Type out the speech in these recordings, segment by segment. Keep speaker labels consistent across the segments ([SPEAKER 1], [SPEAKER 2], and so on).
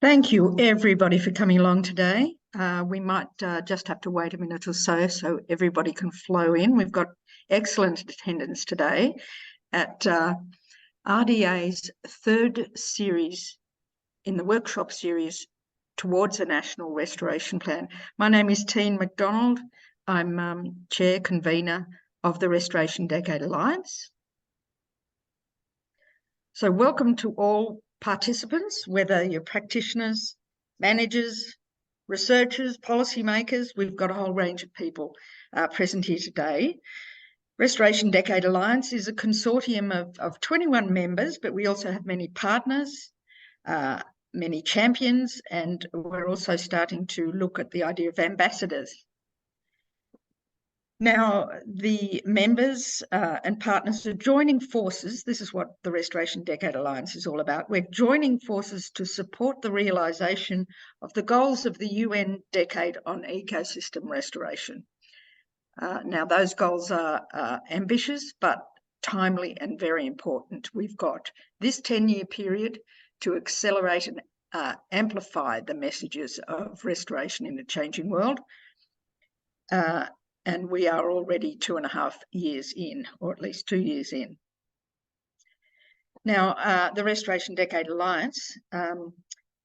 [SPEAKER 1] Thank you, everybody, for coming along today. We might just have to wait a minute or so everybody can flow in. We've got excellent attendance today at RDA's third series in the workshop series towards a national restoration plan. My name is Tine McDonald. I'm chair convener of the Restoration Decade Alliance. So welcome to all participants, whether you're practitioners, managers, researchers, policymakers. We've got a whole range of people present here today. Restoration Decade Alliance is a consortium of 21 members, but we also have many partners, many champions, and we're also starting to look at the idea of ambassadors. Now, the members and partners are joining forces. This is what the Restoration Decade Alliance is all about. We're joining forces to support the realisation of the goals of the UN Decade on Ecosystem Restoration. Now, those goals are ambitious, but timely and very important. We've got this 10-year period to accelerate and amplify the messages of restoration in a changing world. And we are already 2.5 years in, or at least 2 years in. Now, the Restoration Decade Alliance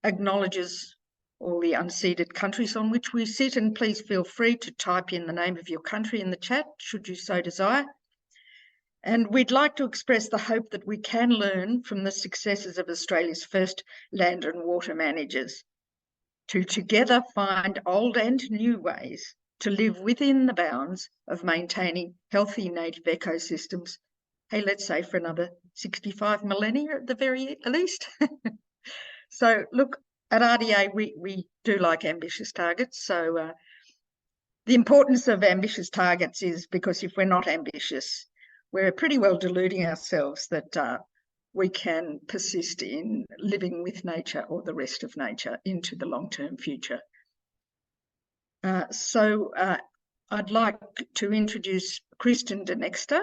[SPEAKER 1] acknowledges all the unceded countries on which we sit, and please feel free to type in the name of your country in the chat, should you so desire. And we'd like to express the hope that we can learn from the successes of Australia's first land and water managers to together find old and new ways to live within the bounds of maintaining healthy native ecosystems, hey, let's say for another 65 millennia at the very least. So look, at RDA, we do like ambitious targets. So the importance of ambitious targets is because if we're not ambitious, we're pretty well deluding ourselves that we can persist in living with nature or the rest of nature into the long-term future. So I'd like to introduce Kristen de Nexter,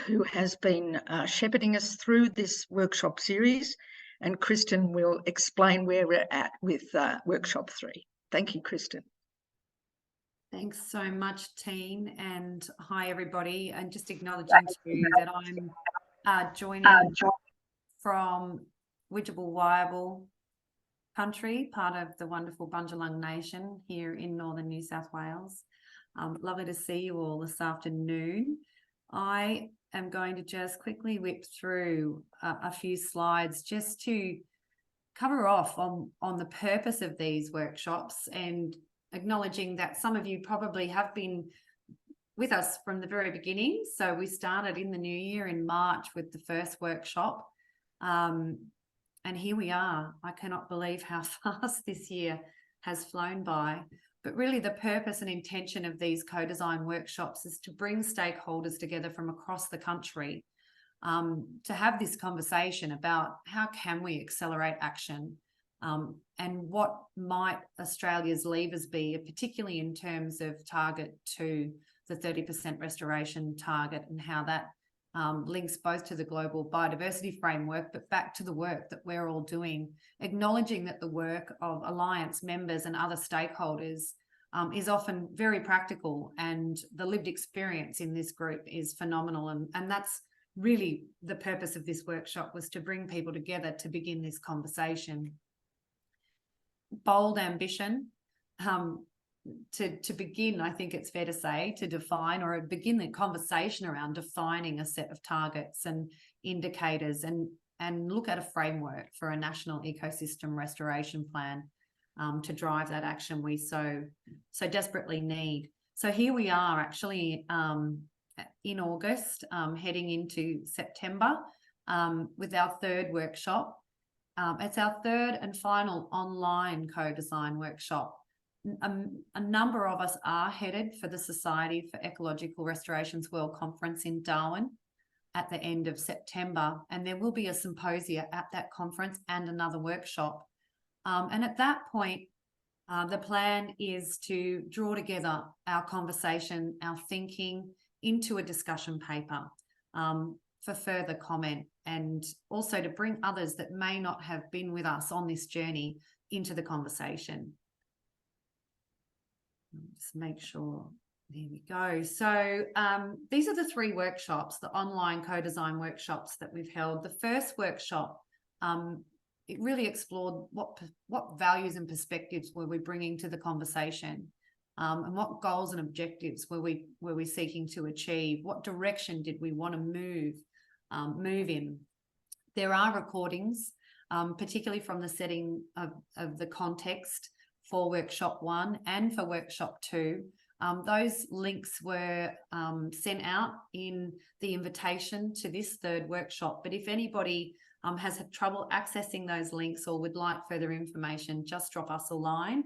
[SPEAKER 1] who has been shepherding us through this workshop series, and Kristen will explain where we're at with workshop 3. Thank you, Kristen.
[SPEAKER 2] Thanks so much, Tine, and hi everybody. And just acknowledging too that I'm joining from Widjabul Waiable country, part of the wonderful Bundjalung Nation here in northern New South Wales. Lovely to see you all this afternoon. I am going to just quickly whip through a few slides just to cover off on the purpose of these workshops, and acknowledging that some of you probably have been with us from the very beginning. So we started in the new year in March with the first workshop. And here we are. I cannot believe how fast this year has flown by. But really the purpose and intention of these co-design workshops is to bring stakeholders together from across the country to have this conversation about how can we accelerate action, and what might Australia's levers be, particularly in terms of target to the 30% restoration target, and how that links both to the Global Biodiversity Framework, but back to the work that we're all doing, acknowledging that the work of Alliance members and other stakeholders is often very practical, and the lived experience in this group is phenomenal. And that's really the purpose of this workshop, was to bring people together to begin this conversation. Bold ambition. To begin, I think it's fair to say, to define or begin the conversation around defining a set of targets and indicators, and look at a framework for a national ecosystem restoration plan to drive that action we so desperately need. So here we are actually in August, heading into September with our third workshop. It's our third and final online co-design workshop. A number of us are headed for the Society for Ecological Restoration's World Conference in Darwin at the end of September, and there will be a symposium at that conference and another workshop. And at that point, the plan is to draw together our conversation, our thinking into a discussion paper. for further comment, and also to bring others that may not have been with us on this journey into the conversation. Just make sure. There we go. So these are the 3 workshops, the online co-design workshops that we've held. The first workshop, it really explored what values and perspectives were we bringing to the conversation, and what goals and objectives were we seeking to achieve? What direction did we want to move in? There are recordings, particularly from the setting of the context for workshop 1 and for workshop 2. Those links were sent out in the invitation to this 3rd workshop. But if anybody has had trouble accessing those links or would like further information, just drop us a line.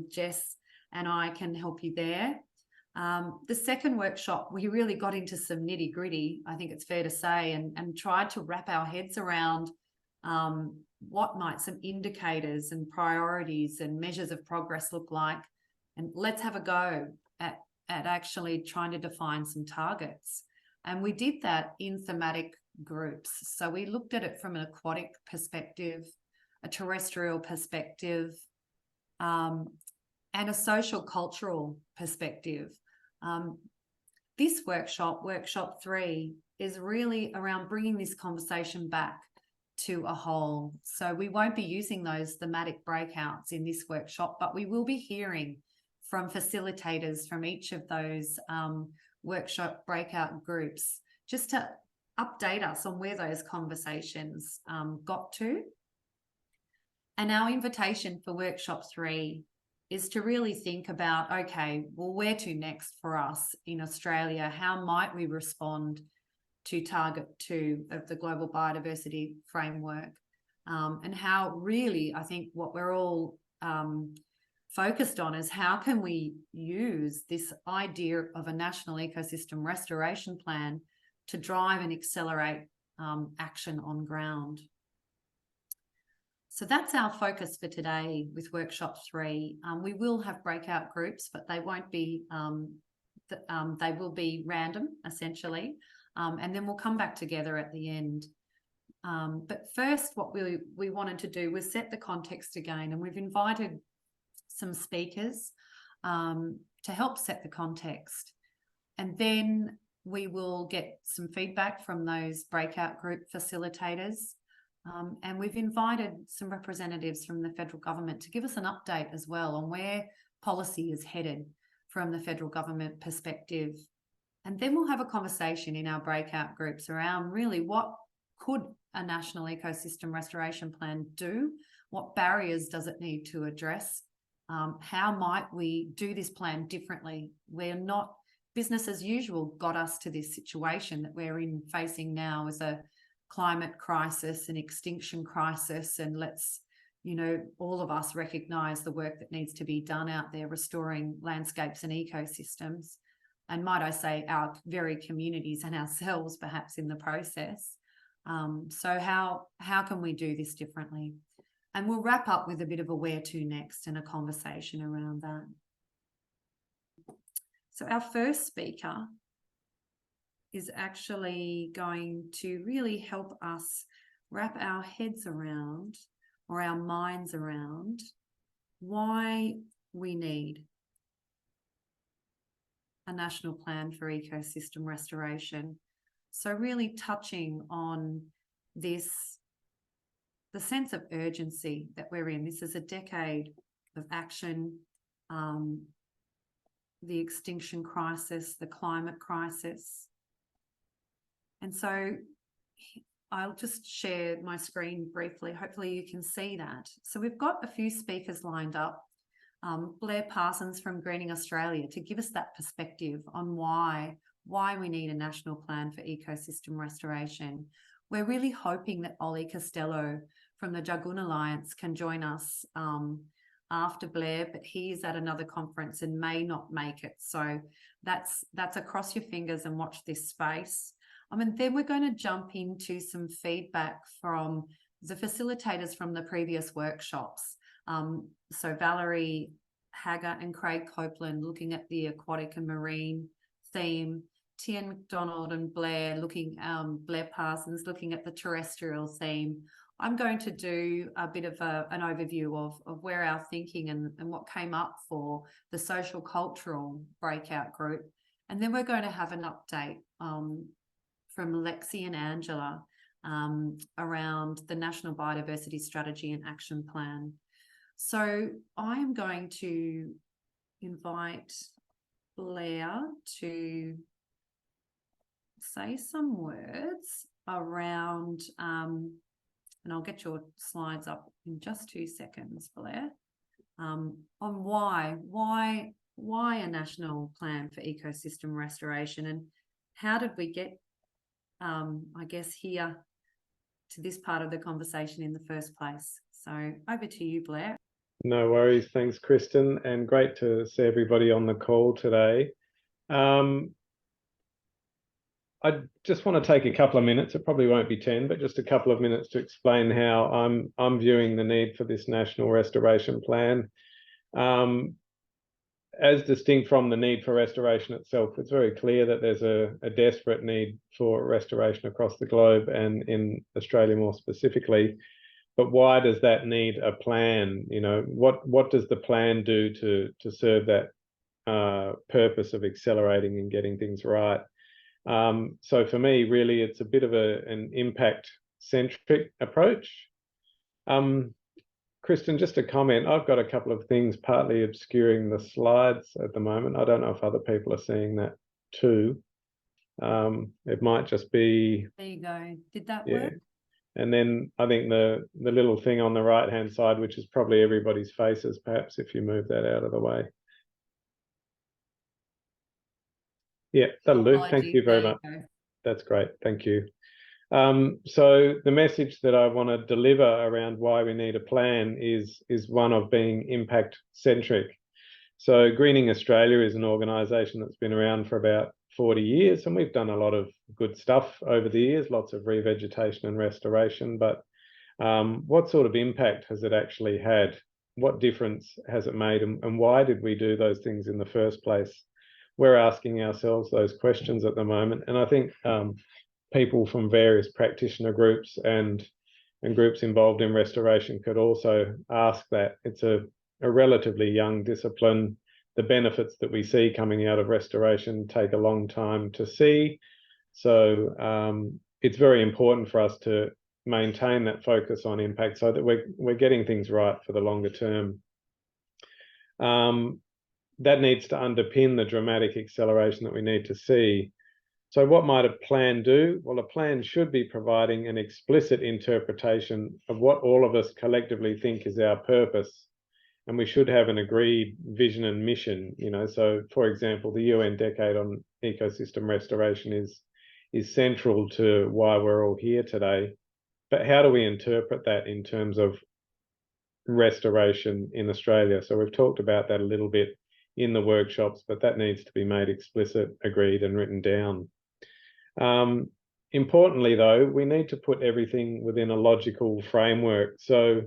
[SPEAKER 2] Jess and I can help you there. The second workshop, we really got into some nitty gritty, I think it's fair to say, and tried to wrap our heads around what might some indicators and priorities and measures of progress look like. And let's have a go at actually trying to define some targets. And we did that in thematic groups. So we looked at it from an aquatic perspective, a terrestrial perspective, and a social cultural perspective. This workshop, workshop 3, is really around bringing this conversation back to a whole. So we won't be using those thematic breakouts in this workshop, but we will be hearing from facilitators from each of those workshop breakout groups, just to update us on where those conversations got to. And our invitation for workshop 3 is to really think about, okay, well, where to next for us in Australia? How might we respond to target 2 of the Global Biodiversity Framework? And how really, I think what we're all focused on is how can we use this idea of a national ecosystem restoration plan to drive and accelerate action on ground. So that's our focus for today with workshop 3. We will have breakout groups, but they won't be, they will be random essentially. And then we'll come back together at the end. But first, what we wanted to do was set the context again, and we've invited some speakers to help set the context. And then we will get some feedback from those breakout group facilitators. And we've invited some representatives from the federal government to give us an update as well on where policy is headed from the federal government perspective. And then we'll have a conversation in our breakout groups around really what could a national ecosystem restoration plan do? What barriers does it need to address? How might we do this plan differently? We're not, business as usual got us to this situation that we're facing now as a climate crisis, an extinction crisis, and let's, all of us recognise the work that needs to be done out there restoring landscapes and ecosystems. And might I say our very communities and ourselves perhaps in the process. So how can we do this differently? And we'll wrap up with a bit of a where to next and a conversation around that. So our first speaker is actually going to really help us wrap our heads around, or our minds around, why we need a national plan for ecosystem restoration. So really touching on this, the sense of urgency that we're in. This is a decade of action, the extinction crisis, the climate crisis. And so I'll just share my screen briefly. Hopefully you can see that. So we've got a few speakers lined up. Blair Parsons from Greening Australia to give us that perspective on why we need a national plan for ecosystem restoration. We're really hoping that Ollie Costello from the Jagun Alliance can join us after Blair, but he is at another conference and may not make it. So that's a cross your fingers and watch this space. And then we're going to jump into some feedback from the facilitators from the previous workshops. So Valerie Haggart and Craig Copeland looking at the aquatic and marine theme, Tien McDonald and Blair Blair Parsons looking at the terrestrial theme, I'm going to do a bit of an overview of where our thinking and what came up for the social cultural breakout group. And then we're going to have an update from Lexi and Angela around the National Biodiversity Strategy and Action Plan. So I'm going to invite Blair to say some words around, and I'll get your slides up in just 2 seconds, Blair, on why a national plan for ecosystem restoration, and how did we get, I guess, here to this part of the conversation in the first place. So over to you, Blair.
[SPEAKER 3] No worries. Thanks, Kristen, and great to see everybody on the call today. I just want to take a couple of minutes. It probably won't be 10, but just a couple of minutes to explain how I'm viewing the need for this national restoration plan. As distinct from the need for restoration itself, it's very clear that there's a desperate need for restoration across the globe and in Australia more specifically. But why does that need a plan? You know, what does the plan do to serve that purpose of accelerating and getting things right? So for me, really, it's a bit of an impact-centric approach. Kristen, just a comment. I've got a couple of things partly obscuring the slides at the moment. I don't know if other people are seeing that too. It might just be...
[SPEAKER 2] There you go. Did that work?
[SPEAKER 3] And then I think the little thing on the right-hand side, which is probably everybody's faces, perhaps if you move that out of the way. Yeah, that'll do. Thank you very much. That's great. Thank you. So the message that I want to deliver around why we need a plan is one of being impact-centric. So Greening Australia is an organisation that's been around for about 40 years, and we've done a lot of good stuff over the years, lots of revegetation and restoration, but what sort of impact has it actually had? What difference has it made, and why did we do those things in the first place? We're asking ourselves those questions at the moment, and I think people from various practitioner groups and groups involved in restoration could also ask that. It's a relatively young discipline. The benefits that we see coming out of restoration take a long time to see. So it's very important for us to maintain that focus on impact so that we're getting things right for the longer term. That needs to underpin the dramatic acceleration that we need to see. So what might a plan do? Well, a plan should be providing an explicit interpretation of what all of us collectively think is our purpose. And we should have an agreed vision and mission, you know. So, for example, the UN Decade on Ecosystem Restoration is central to why we're all here today. But how do we interpret that in terms of restoration in Australia? So we've talked about that a little bit in the workshops, but that needs to be made explicit, agreed, and written down. Importantly, though, we need to put everything within a logical framework. So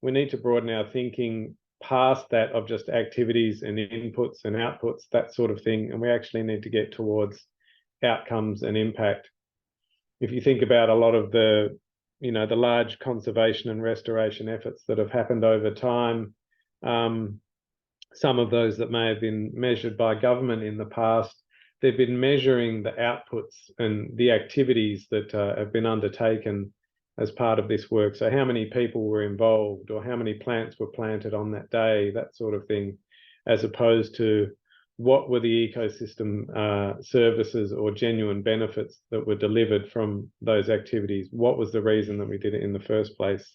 [SPEAKER 3] we need to broaden our thinking past that of just activities and inputs and outputs, that sort of thing, and we actually need to get towards outcomes and impact. If you think about a lot of the, you know, the large conservation and restoration efforts that have happened over time, some of those that may have been measured by government in the past, they've been measuring the outputs and the activities that have been undertaken as part of this work. So how many people were involved, or how many plants were planted on that day, that sort of thing, as opposed to what were the ecosystem services or genuine benefits that were delivered from those activities? What was the reason that we did it in the first place?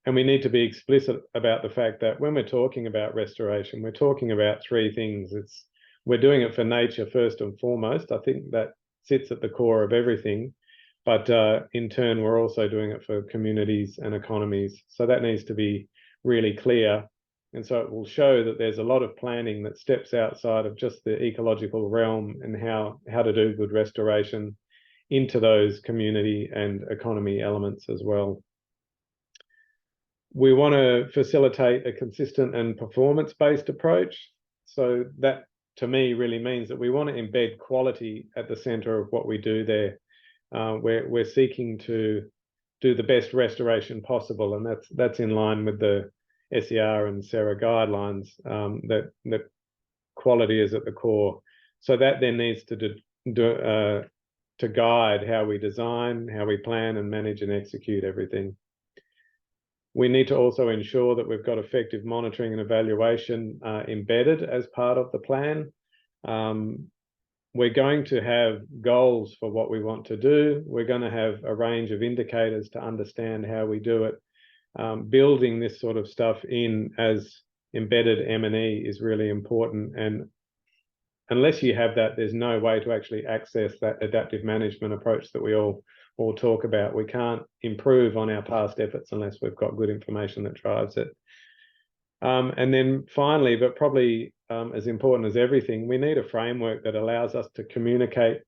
[SPEAKER 3] And we need to be explicit about the fact that when we're talking about restoration, we're talking about three things. We're doing it for nature first and foremost. I think that sits at the core of everything. But in turn, we're also doing it for communities and economies. So that needs to be really clear. And so it will show that there's a lot of planning that steps outside of just the ecological realm and how to do good restoration into those community and economy elements as well. We want to facilitate a consistent and performance-based approach. So that to me really means that we want to embed quality at the centre of what we do there. We're seeking to do the best restoration possible, and that's in line with the SER and SERA guidelines, that quality is at the core. So that then needs to guide how we design, how we plan and manage and execute everything. We need to also ensure that we've got effective monitoring and evaluation embedded as part of the plan. We're going to have goals for what we want to do. We're going to have a range of indicators to understand how we do it. Building this sort of stuff in as embedded M&E is really important. And unless you have that, there's no way to actually access that adaptive management approach that we all talk about. We can't improve on our past efforts unless we've got good information that drives it. And then finally, but probably as important as everything, we need a framework that allows us to communicate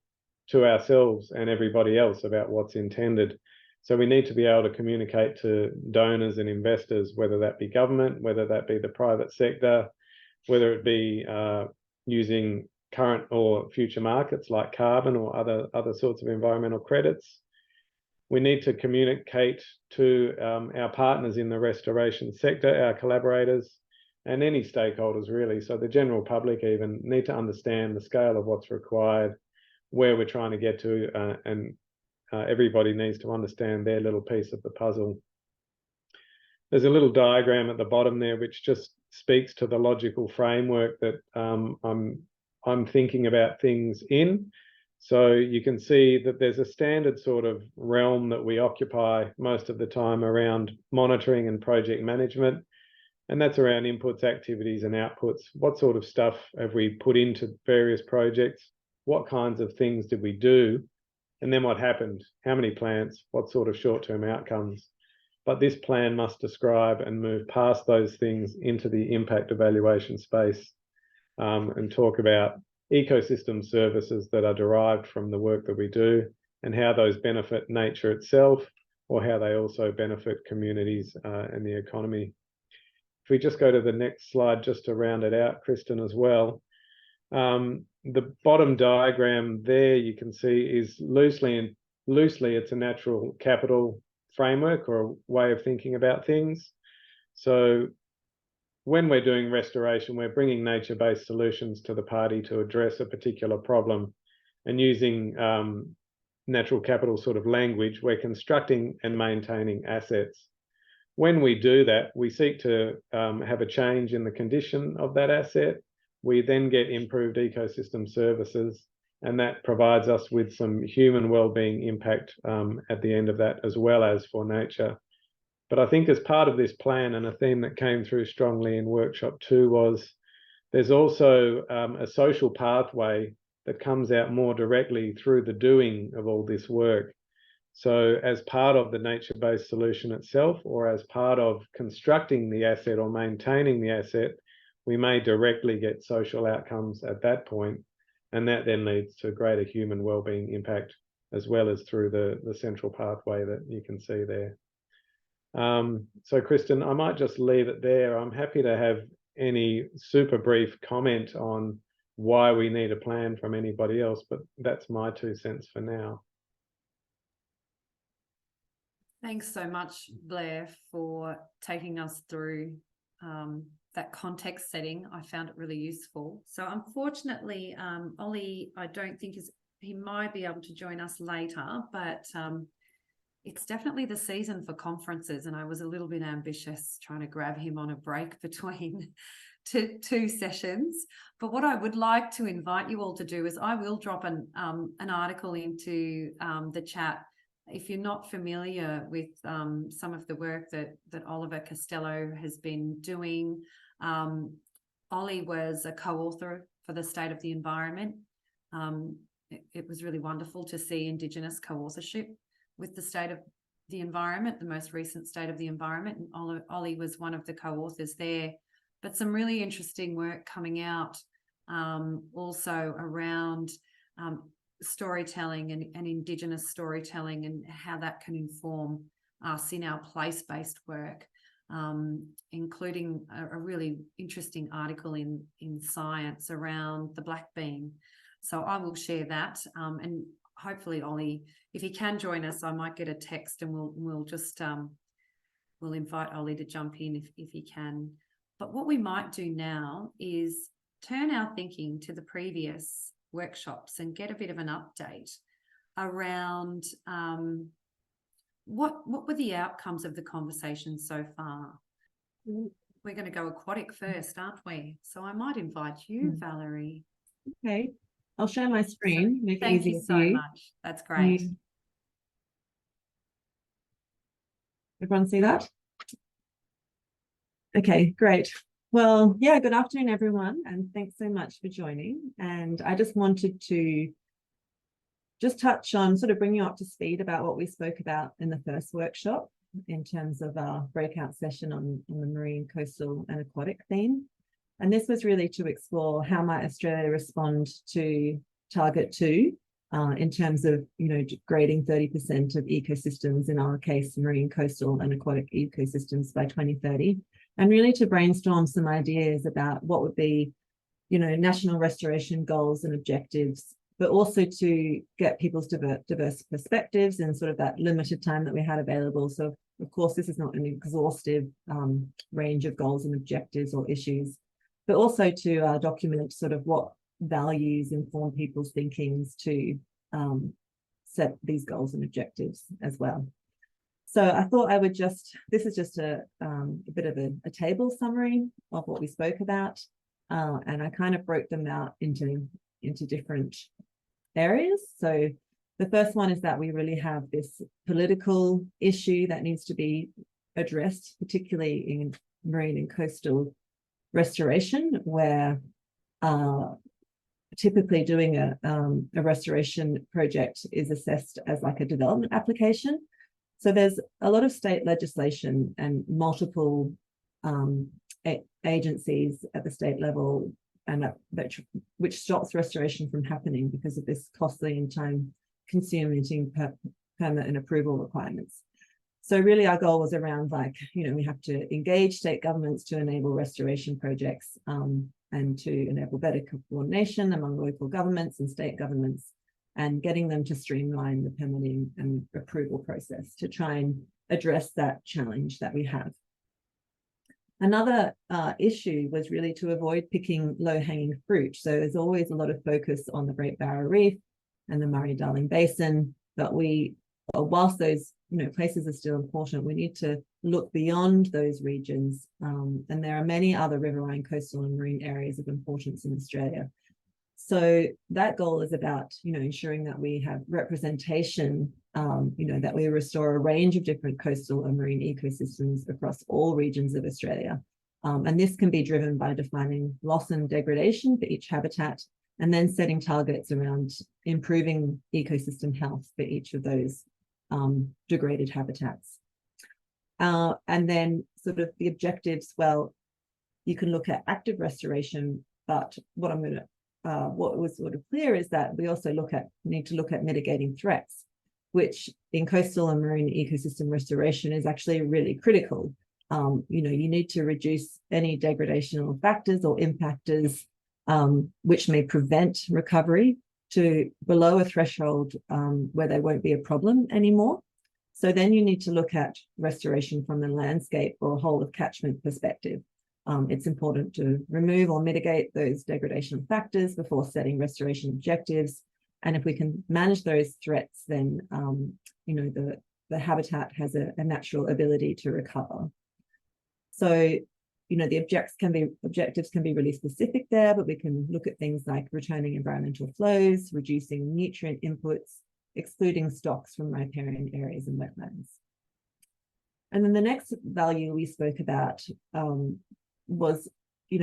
[SPEAKER 3] to ourselves and everybody else about what's intended. So we need to be able to communicate to donors and investors, whether that be government, whether that be the private sector, whether it be using current or future markets like carbon or other sorts of environmental credits. We need to communicate to our partners in the restoration sector, our collaborators, and any stakeholders really. So the general public even need to understand the scale of what's required, where we're trying to get to, and everybody needs to understand their little piece of the puzzle. There's a little diagram at the bottom there which just speaks to the logical framework that I'm thinking about things in. So you can see that there's a standard sort of realm that we occupy most of the time around monitoring and project management. And that's around inputs, activities and outputs. What sort of stuff have we put into various projects? What kinds of things did we do? And then what happened? How many plants? What sort of short-term outcomes? But this plan must describe and move past those things into the impact evaluation space, and talk about ecosystem services that are derived from the work that we do and how those benefit nature itself, or how they also benefit communities and the economy. If we just go to the next slide, just to round it out, Kristen, as well. The bottom diagram there you can see is loosely it's a natural capital framework or a way of thinking about things. So when we're doing restoration, we're bringing nature-based solutions to the party to address a particular problem, and using natural capital sort of language, we're constructing and maintaining assets. When we do that, we seek to have a change in the condition of that asset. We then get improved ecosystem services, and that provides us with some human wellbeing impact at the end of that, as well as for nature. But I think as part of this plan, and a theme that came through strongly in workshop 2, was there's also a social pathway that comes out more directly through the doing of all this work. So as part of the nature-based solution itself, or as part of constructing the asset or maintaining the asset, we may directly get social outcomes at that point, and that then leads to greater human wellbeing impact, as well as through the central pathway that you can see there. So Kristen, I might just leave it there. I'm happy to have any super brief comment on why we need a plan from anybody else, but that's my 2 cents for now.
[SPEAKER 2] Thanks so much, Blair, for taking us through that context setting. I found it really useful. So unfortunately, Ollie, I don't think he might be able to join us later, but it's definitely the season for conferences, and I was a little bit ambitious trying to grab him on a break between two sessions. But what I would like to invite you all to do is I will drop an article into the chat. If you're not familiar with some of the work that Oliver Costello has been doing, Ollie was a co-author for the State of the Environment. It was really wonderful to see Indigenous co-authorship with the State of the Environment, the most recent State of the Environment. And Ollie was one of the co-authors there. But some really interesting work coming out also around storytelling and Indigenous storytelling, and how that can inform us in our place-based work. including a really interesting article in Science around the black bean. So I will share that, and hopefully Ollie, if he can join us, I might get a text and we'll just we'll invite Ollie to jump in if he can. But what we might do now is turn our thinking to the previous workshops and get a bit of an update around what were the outcomes of the conversation so far. We're going to go aquatic first, aren't we? So I might invite you, Valerie.
[SPEAKER 4] Okay, I'll share my screen. Make it
[SPEAKER 2] Thank
[SPEAKER 4] easier
[SPEAKER 2] you
[SPEAKER 4] for
[SPEAKER 2] so
[SPEAKER 4] you.
[SPEAKER 2] much. That's great.
[SPEAKER 4] Everyone see that? Okay, great. Well, yeah, good afternoon, everyone, and thanks so much for joining. And I just wanted to just touch on, sort of bring you up to speed about what we spoke about in the first workshop in terms of our breakout session on the marine, coastal and aquatic theme. And this was really to explore how might Australia respond to Target 2 in terms of, degrading 30% of ecosystems, in our case, marine, coastal and aquatic ecosystems by 2030. And really to brainstorm some ideas about what would be, national restoration goals and objectives, but also to get people's diverse perspectives in sort of that limited time that we had available. So, of course, this is not an exhaustive range of goals and objectives or issues, but also to document sort of what values inform people's thinkings to set these goals and objectives as well. So I thought I would this is just a bit of a table summary of what we spoke about. And I kind of broke them out into different areas. So the first one is that we really have this political issue that needs to be addressed, particularly in marine and coastal restoration, where typically doing a restoration project is assessed as like a development application. So there's a lot of state legislation and multiple agencies at the state level, and which stops restoration from happening because of this costly and time-consuming permit and approval requirements. So really our goal was around we have to engage state governments to enable restoration projects and to enable better coordination among local governments and state governments, and getting them to streamline the permitting and approval process to try and address that challenge that we have. Another issue was really to avoid picking low-hanging fruit. So there's always a lot of focus on the Great Barrier Reef and the Murray-Darling Basin, but whilst those places are still important, we need to look beyond those regions. And there are many other riverine, coastal and marine areas of importance in Australia. So that goal is about, ensuring that we have representation, that we restore a range of different coastal and marine ecosystems across all regions of Australia. And this can be driven by defining loss and degradation for each habitat, and then setting targets around improving ecosystem health for each of those degraded habitats. And then sort of the objectives, well, you can look at active restoration, but what was sort of clear is that we also need to look at mitigating threats, which in coastal and marine ecosystem restoration is actually really critical. You need to reduce any degradational factors or impactors which may prevent recovery to below a threshold where they won't be a problem anymore. So then you need to look at restoration from the landscape or a whole of catchment perspective. It's important to remove or mitigate those degradation factors before setting restoration objectives. And if we can manage those threats, then the habitat has a natural ability to recover. So, the objectives can be really specific there, but we can look at things like returning environmental flows, reducing nutrient inputs, excluding stocks from riparian areas and wetlands. And then the next value we spoke about was,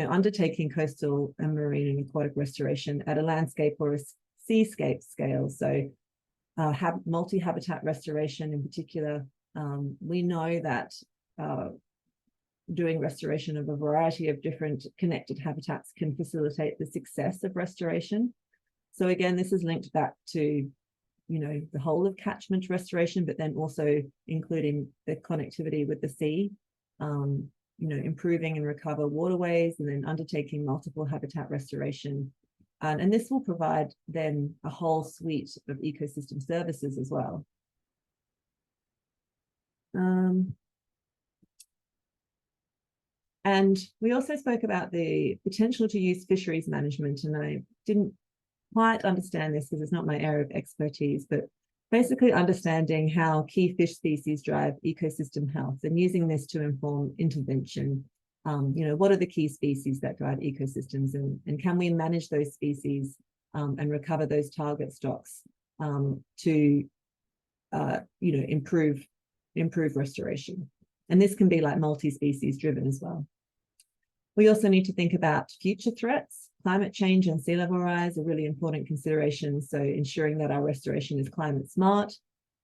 [SPEAKER 4] undertaking coastal and marine and aquatic restoration at a landscape or a seascape scale. So multi-habitat restoration in particular, we know that doing restoration of a variety of different connected habitats can facilitate the success of restoration. So again, this is linked back to, the whole of catchment restoration, but then also including the connectivity with the sea improving and recover waterways, and then undertaking multiple habitat restoration. And this will provide then a whole suite of ecosystem services as well. And we also spoke about the potential to use fisheries management, and I didn't quite understand this because it's not my area of expertise, but basically understanding how key fish species drive ecosystem health and using this to inform intervention. What are the key species that drive ecosystems, and can we manage those species and recover those target stocks to improve restoration? And this can be like multi-species driven as well. We also need to think about future threats. Climate change and sea level rise are really important considerations. So ensuring that our restoration is climate smart.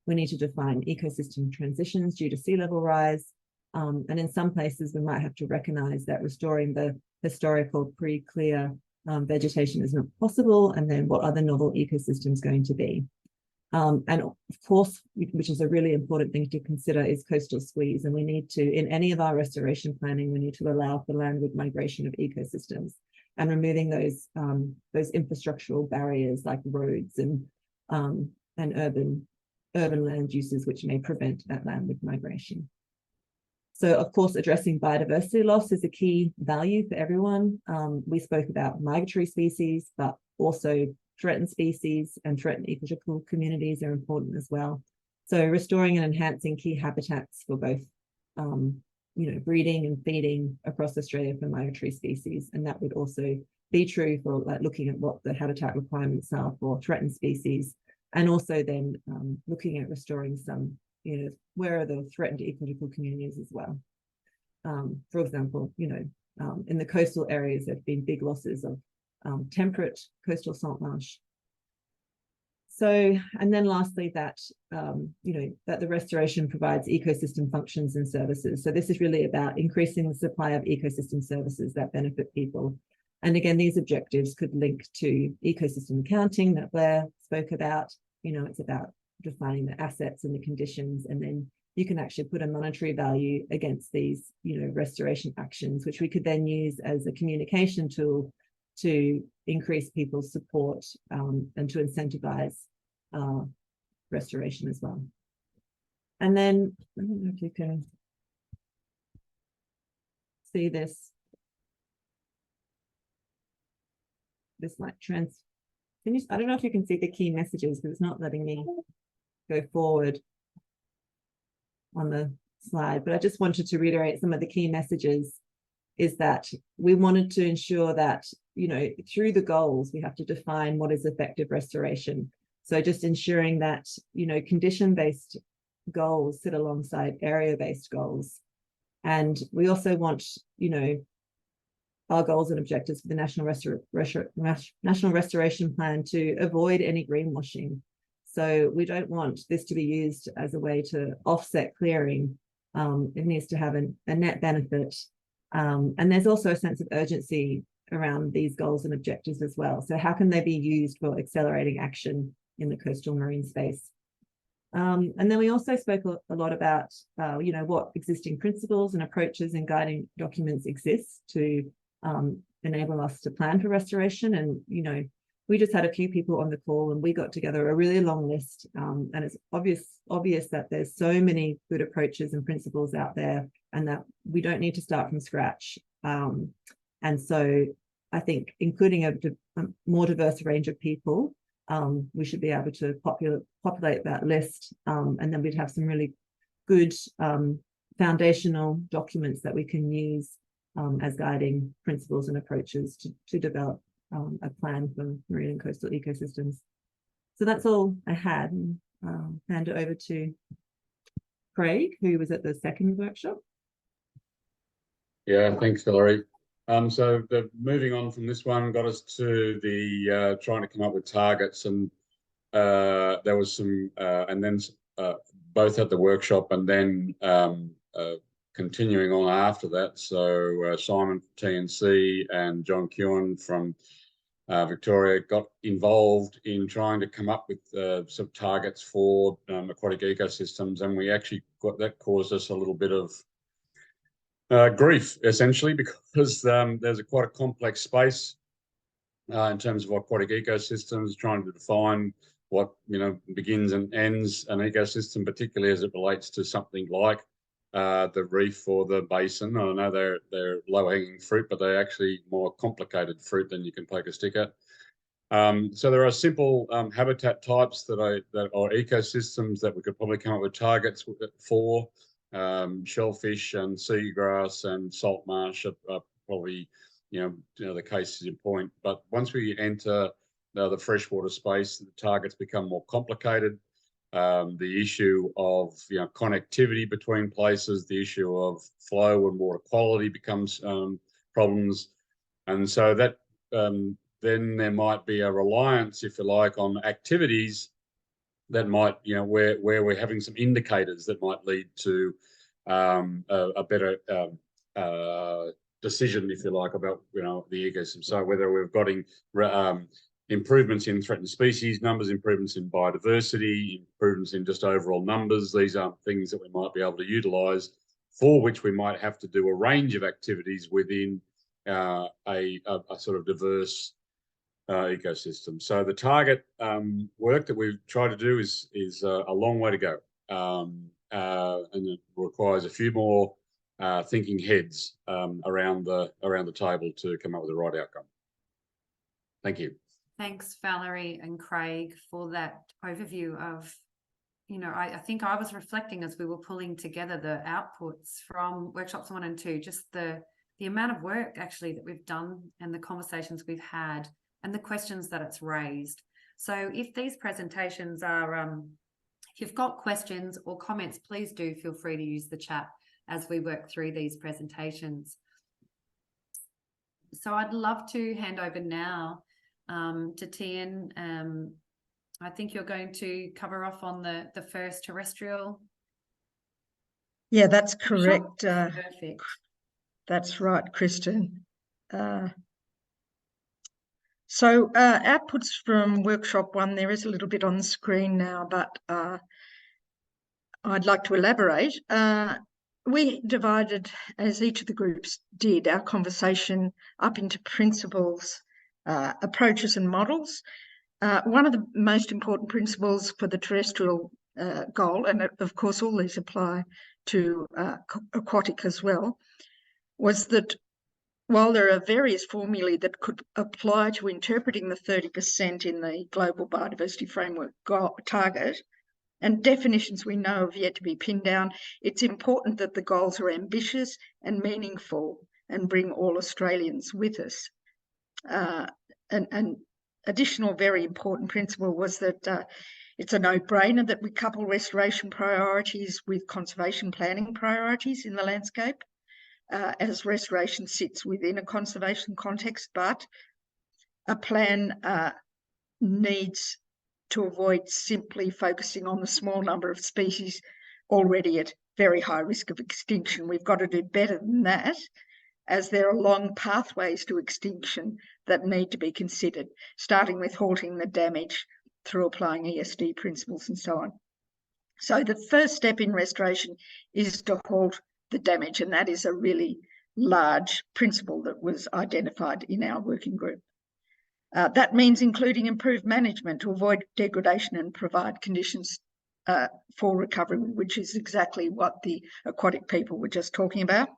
[SPEAKER 4] We need to define ecosystem transitions due to sea level rise. And in some places, we might have to recognize that restoring the historical pre-clear vegetation is not possible. And then what are the novel ecosystems going to be? And of course, which is a really important thing to consider, is coastal squeeze. And we need to, in any of our restoration planning, we need to allow for landward migration of ecosystems and removing those infrastructural barriers like roads and urban land uses, which may prevent that landward migration. So, of course, addressing biodiversity loss is a key value for everyone. We spoke about migratory species, but also threatened species and threatened ecological communities are important as well. So restoring and enhancing key habitats for both, breeding and feeding across Australia for migratory species. And that would also be true for like looking at what the habitat requirements are for threatened species, and also then looking at restoring some, where are the threatened ecological communities as well. For example, in the coastal areas, there have been big losses of temperate coastal salt marsh. So, and then lastly, that that the restoration provides ecosystem functions and services. So this is really about increasing the supply of ecosystem services that benefit people. And again, these objectives could link to ecosystem accounting that Blair spoke about. It's about defining the assets and the conditions, and then you can actually put a monetary value against these, restoration actions, which we could then use as a communication tool to increase people's support and to incentivize restoration as well. And then, I don't know if you can see this like I don't know if you can see the key messages, because it's not letting me go forward on the slide, but I just wanted to reiterate some of the key messages. Is that we wanted to ensure that, through the goals, we have to define what is effective restoration. So just ensuring that, condition-based goals sit alongside area-based goals. And we also want, our goals and objectives for the National Restoration Plan to avoid any greenwashing. So we don't want this to be used as a way to offset clearing. It needs to have a net benefit. And there's also a sense of urgency around these goals and objectives as well. So how can they be used for accelerating action in the coastal marine space? And then we also spoke a lot about, what existing principles and approaches and guiding documents exist to enable us to plan for restoration. And, we just had a few people on the call, and we got together a really long list. And it's obvious that there's so many good approaches and principles out there, and that we don't need to start from scratch. And so I think including a more diverse range of people, we should be able to populate that list. And then we'd have some really good foundational documents that we can use as guiding principles and approaches to develop a plan for marine and coastal ecosystems. So that's all I had. Hand it over to Craig, who was at the second workshop.
[SPEAKER 5] Yeah, thanks, Valerie. So moving on from this one got us to the trying to come up with targets, and there was some, and then both at the workshop and then continuing on after that. So Simon from TNC and John Kewen from Victoria got involved in trying to come up with some targets for aquatic ecosystems, and we actually that caused us a little bit of Grief, essentially, because there's quite a complex space in terms of aquatic ecosystems, trying to define what begins and ends an ecosystem, particularly as it relates to something like the reef or the basin. I know they're low-hanging fruit, but they're actually more complicated fruit than you can poke a stick at. So there are simple habitat types that are ecosystems that we could probably come up with targets for. Shellfish and seagrass and salt marsh are probably the cases in point. But once we enter the freshwater space, the targets become more complicated. The issue of connectivity between places, the issue of flow and water quality becomes problems, and so that then there might be a reliance, if you like, on activities that might, where we're having some indicators that might lead to a better decision, if you like, about the ecosystem. So whether we've got improvements in threatened species numbers, improvements in biodiversity, improvements in just overall numbers, these are things that we might be able to utilise, for which we might have to do a range of activities within a sort of diverse ecosystem. So the target work that we've tried to do is a long way to go, and it requires a few more thinking heads around the table to come up with the right outcome. Thank you.
[SPEAKER 2] Thanks, Valerie and Craig, for that overview of, I think I was reflecting as we were pulling together the outputs from workshops 1 and 2, just the amount of work actually that we've done and the conversations we've had and the questions that it's raised. So if these presentations are, if you've got questions or comments, please do feel free to use the chat as we work through these presentations. So I'd love to hand over now to Tian. I think you're going to cover off on the first terrestrial.
[SPEAKER 1] Yeah, that's correct.
[SPEAKER 2] Perfect.
[SPEAKER 1] That's right, Kristen. So outputs from workshop 1, there is a little bit on the screen now, but I'd like to elaborate. We divided, as each of the groups did, our conversation up into principles, approaches and models. One of the most important principles for the terrestrial goal, and of course all these apply to aquatic as well, was that while there are various formulae that could apply to interpreting the 30% in the Global Biodiversity Framework target, and definitions we know have yet to be pinned down, it's important that the goals are ambitious and meaningful and bring all Australians with us. An additional very important principle was that it's a no-brainer that we couple restoration priorities with conservation planning priorities in the landscape, as restoration sits within a conservation context, but a plan needs to avoid simply focusing on the small number of species already at very high risk of extinction. We've got to do better than that, as there are long pathways to extinction that need to be considered, starting with halting the damage through applying ESD principles and so on. So the first step in restoration is to halt the damage, and that is a really large principle that was identified in our working group. That means including improved management to avoid degradation and provide conditions for recovery, which is exactly what the aquatic people were just talking about.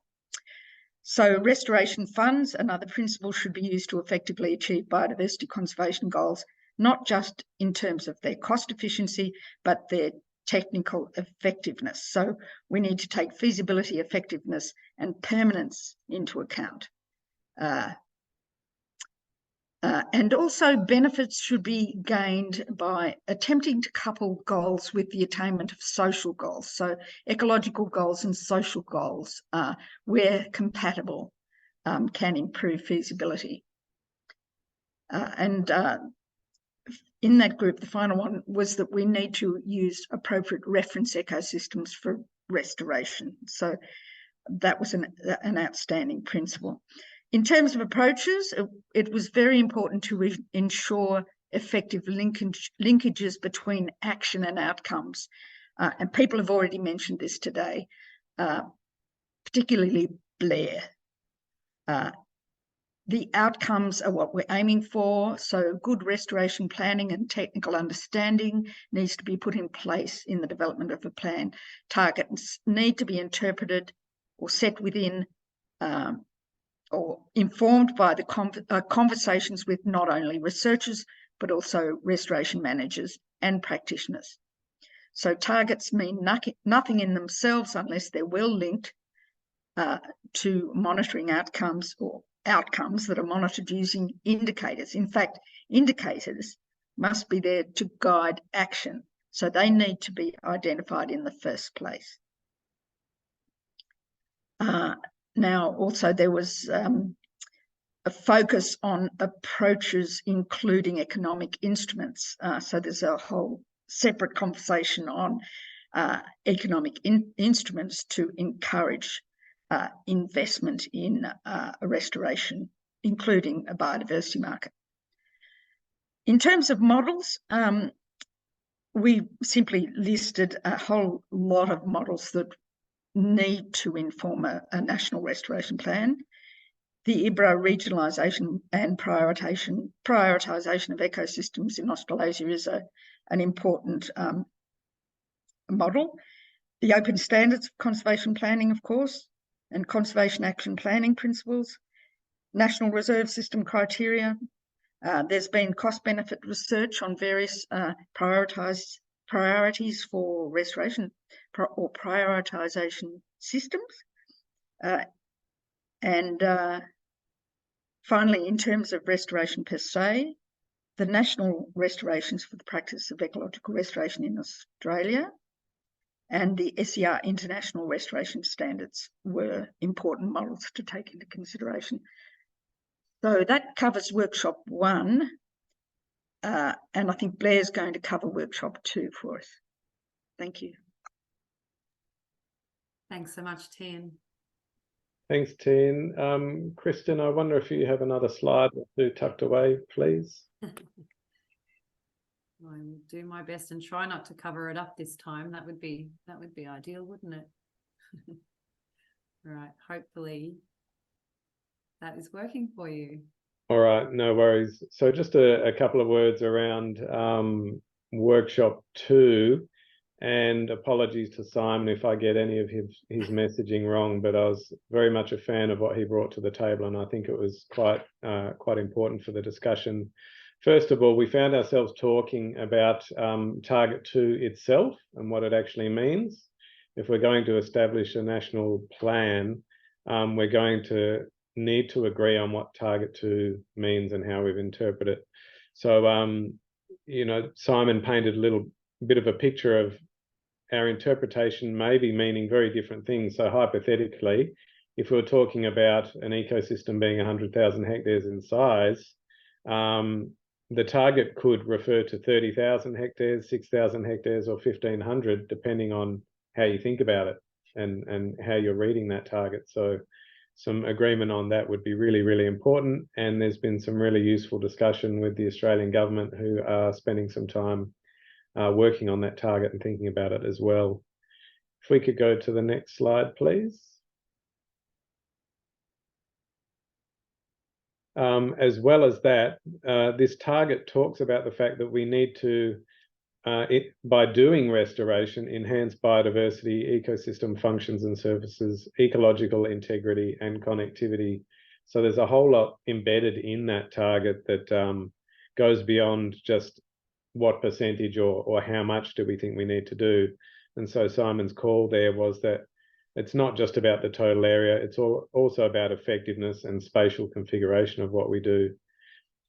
[SPEAKER 1] So restoration funds, another principle, should be used to effectively achieve biodiversity conservation goals, not just in terms of their cost efficiency, but their technical effectiveness. So we need to take feasibility, effectiveness and permanence into account. And also benefits should be gained by attempting to couple goals with the attainment of social goals. So ecological goals and social goals, where compatible, can improve feasibility. In that group, the final one was that we need to use appropriate reference ecosystems for restoration. So that was an outstanding principle. In terms of approaches, it was very important to ensure effective linkages between action and outcomes. And people have already mentioned this today, particularly Blair. The outcomes are what we're aiming for, so good restoration planning and technical understanding needs to be put in place in the development of a plan. Targets need to be interpreted or set within or informed by the conversations with not only researchers, but also restoration managers and practitioners. So targets mean nothing in themselves unless they're well linked to monitoring outcomes or outcomes that are monitored using indicators. In fact, indicators must be there to guide action, so they need to be identified in the first place. Now, also there was a focus on approaches including economic instruments. So there's a whole separate conversation on economic instruments to encourage investment in a restoration, including a biodiversity market. In terms of models, we simply listed a whole lot of models that need to inform a national restoration plan. The IBRA regionalisation and prioritisation of ecosystems in Australasia is an important model. The open standards of conservation planning, of course, and conservation action planning principles, national reserve system criteria. There's been cost-benefit research on various priorities for restoration or prioritisation systems. And finally, in terms of restoration per se, the national restorations for the practice of ecological restoration in Australia and the SER International Restoration Standards were important models to take into consideration. So that covers workshop 1, and I think Blair's going to cover workshop 2 for us. Thank you.
[SPEAKER 2] Thanks so much, Tien.
[SPEAKER 3] Thanks, Tien. Kristen, I wonder if you have another slide or two tucked away, please.
[SPEAKER 2] I will do my best and try not to cover it up this time. That would be ideal, wouldn't it? Right. Hopefully that is working for you.
[SPEAKER 3] All right, no worries. So just a couple of words around workshop 2, and apologies to Simon if I get any of his messaging wrong, but I was very much a fan of what he brought to the table, and I think it was quite important for the discussion. First of all, we found ourselves talking about Target 2 itself and what it actually means. If we're going to establish a national plan, we're going to need to agree on what Target 2 means and how we've interpreted it. So, you know, Simon painted a little bit of a picture of our interpretation maybe meaning very different things. So hypothetically, if we're talking about an ecosystem being 100,000 hectares in size, the target could refer to 30,000 hectares, 6,000 hectares, or 1,500, depending on how you think about it and how you're reading that target. So some agreement on that would be really, really important. And there's been some really useful discussion with the Australian government, who are spending some time working on that target and thinking about it as well. If we could go to the next slide, please. As well as that, this target talks about the fact that we need to, by doing restoration, enhance biodiversity, ecosystem functions and services, ecological integrity and connectivity. So there's a whole lot embedded in that target that goes beyond just what percentage or how much do we think we need to do. And so Simon's call there was that it's not just about the total area, it's also about effectiveness and spatial configuration of what we do.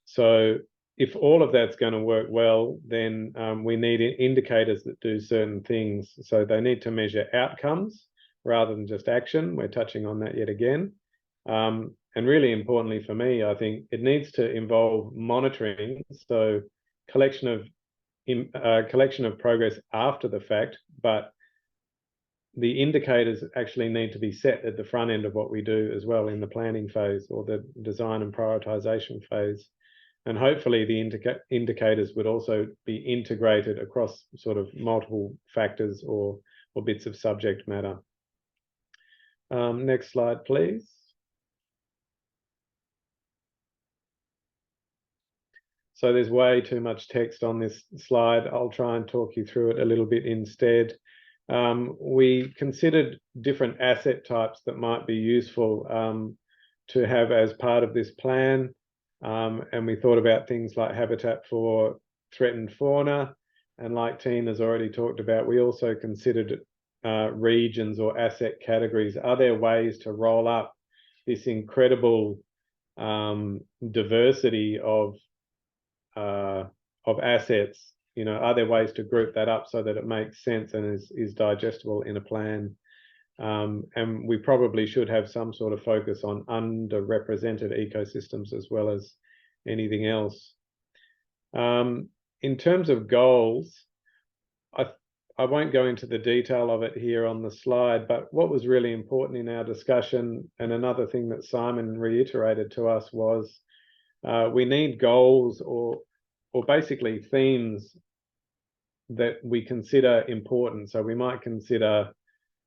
[SPEAKER 3] So if all of that's going to work well, then we need indicators that do certain things. So they need to measure outcomes rather than just action. We're touching on that yet again. And really importantly for me, I think it needs to involve monitoring. So collection of progress after the fact, but the indicators actually need to be set at the front end of what we do as well in the planning phase or the design and prioritization phase. And hopefully the indicators would also be integrated across sort of multiple factors or bits of subject matter. Next slide, please. So there's way too much text on this slide. I'll try and talk you through it a little bit instead. We considered different asset types that might be useful to have as part of this plan. And we thought about things like habitat for threatened fauna. And like Teen has already talked about, we also considered regions or asset categories. Are there ways to roll up this incredible diversity of assets? You know, are there ways to group that up so that it makes sense and is digestible in a plan? And we probably should have some sort of focus on underrepresented ecosystems as well as anything else. In terms of goals, I won't go into the detail of it here on the slide, but what was really important in our discussion, and another thing that Simon reiterated to us, was we need goals or basically themes that we consider important. So we might consider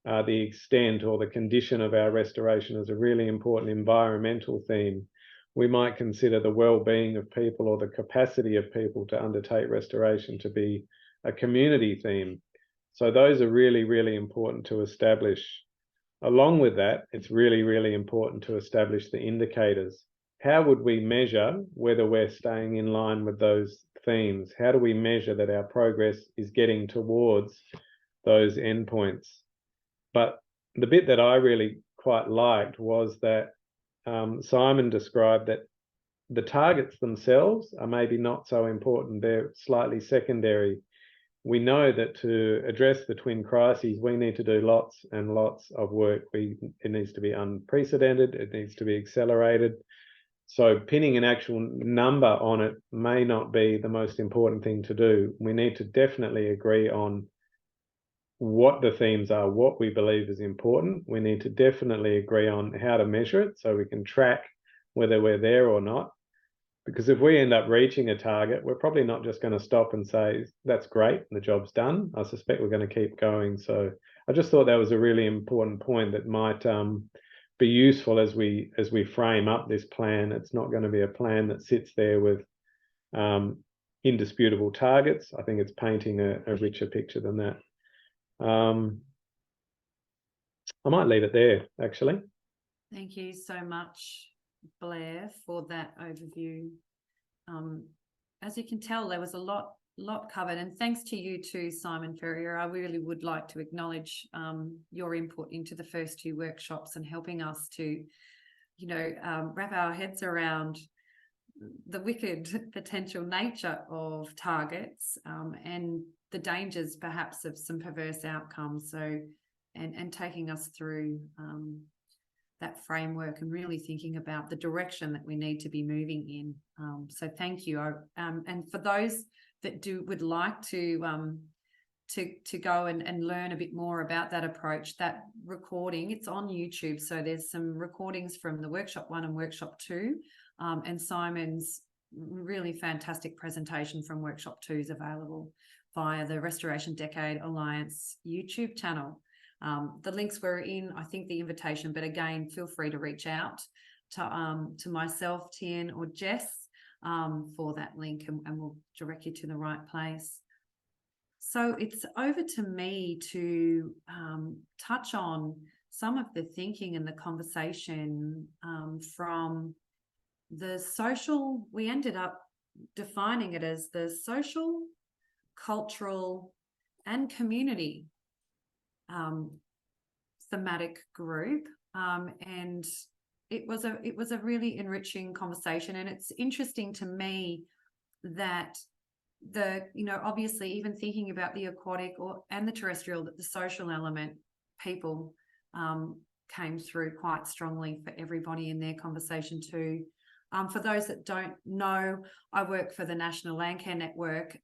[SPEAKER 3] the extent or the condition of our restoration as a really important environmental theme. We might consider the well-being of people or the capacity of people to undertake restoration to be a community theme. So those are really, really important to establish. Along with that, it's really, really important to establish the indicators. How would we measure whether we're staying in line with those themes? How do we measure that our progress is getting towards those endpoints? But the bit that I really quite liked was that Simon described that the targets themselves are maybe not so important. They're slightly secondary. We know that to address the twin crises, we need to do lots and lots of work. It needs to be unprecedented. It needs to be accelerated. So pinning an actual number on it may not be the most important thing to do. We need to definitely agree on what the themes are, what we believe is important. We need to definitely agree on how to measure it so we can track whether we're there or not. Because if we end up reaching a target, we're probably not just going to stop and say, that's great, the job's done. I suspect we're going to keep going. So I just thought that was a really important point that might be useful as we frame up this plan. It's not going to be a plan that sits there with indisputable targets. I think it's painting a richer picture than that. I might leave it there, actually.
[SPEAKER 2] Thank you so much, Blair, for that overview. As you can tell, there was a lot covered, and thanks to you too, Simon Ferrier. I really would like to acknowledge your input into the first two workshops and helping us to, you know, wrap our heads around the wicked potential nature of targets and the dangers perhaps of some perverse outcomes. So, and taking us through that framework and really thinking about the direction that we need to be moving in. So thank you. And for those that would like to go and learn a bit more about that approach, that recording, it's on YouTube. So there's some recordings from the workshop 1 and workshop 2, and Simon's really fantastic presentation from workshop 2 is available via the Restoration Decade Alliance YouTube channel. The links were in, I think, the invitation, but again, feel free to reach out to myself, Tien, or Jess for that link, and we'll direct you to the right place. So it's over to me to touch on some of the thinking and the conversation from the social. We ended up defining it as the social, cultural, and community thematic group, and it was a really enriching conversation. And it's interesting to me that obviously, even thinking about the aquatic and the terrestrial, that the social element, people came through quite strongly for everybody in their conversation too. For those that don't know, I work for the National Landcare Network.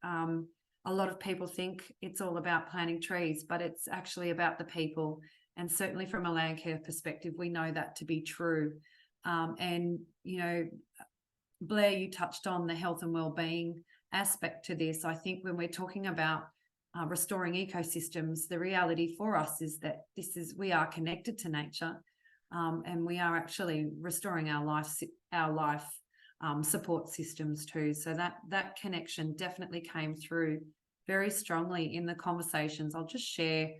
[SPEAKER 2] A lot of people think it's all about planting trees, but it's actually about the people. And certainly from a landcare perspective, we know that to be true. And, Blair, you touched on the health and well-being aspect to this. I think when we're talking about restoring ecosystems, the reality for us is that we are connected to nature, and we are actually restoring our life support systems too. So that connection definitely came through very strongly in the conversations. I'll just share.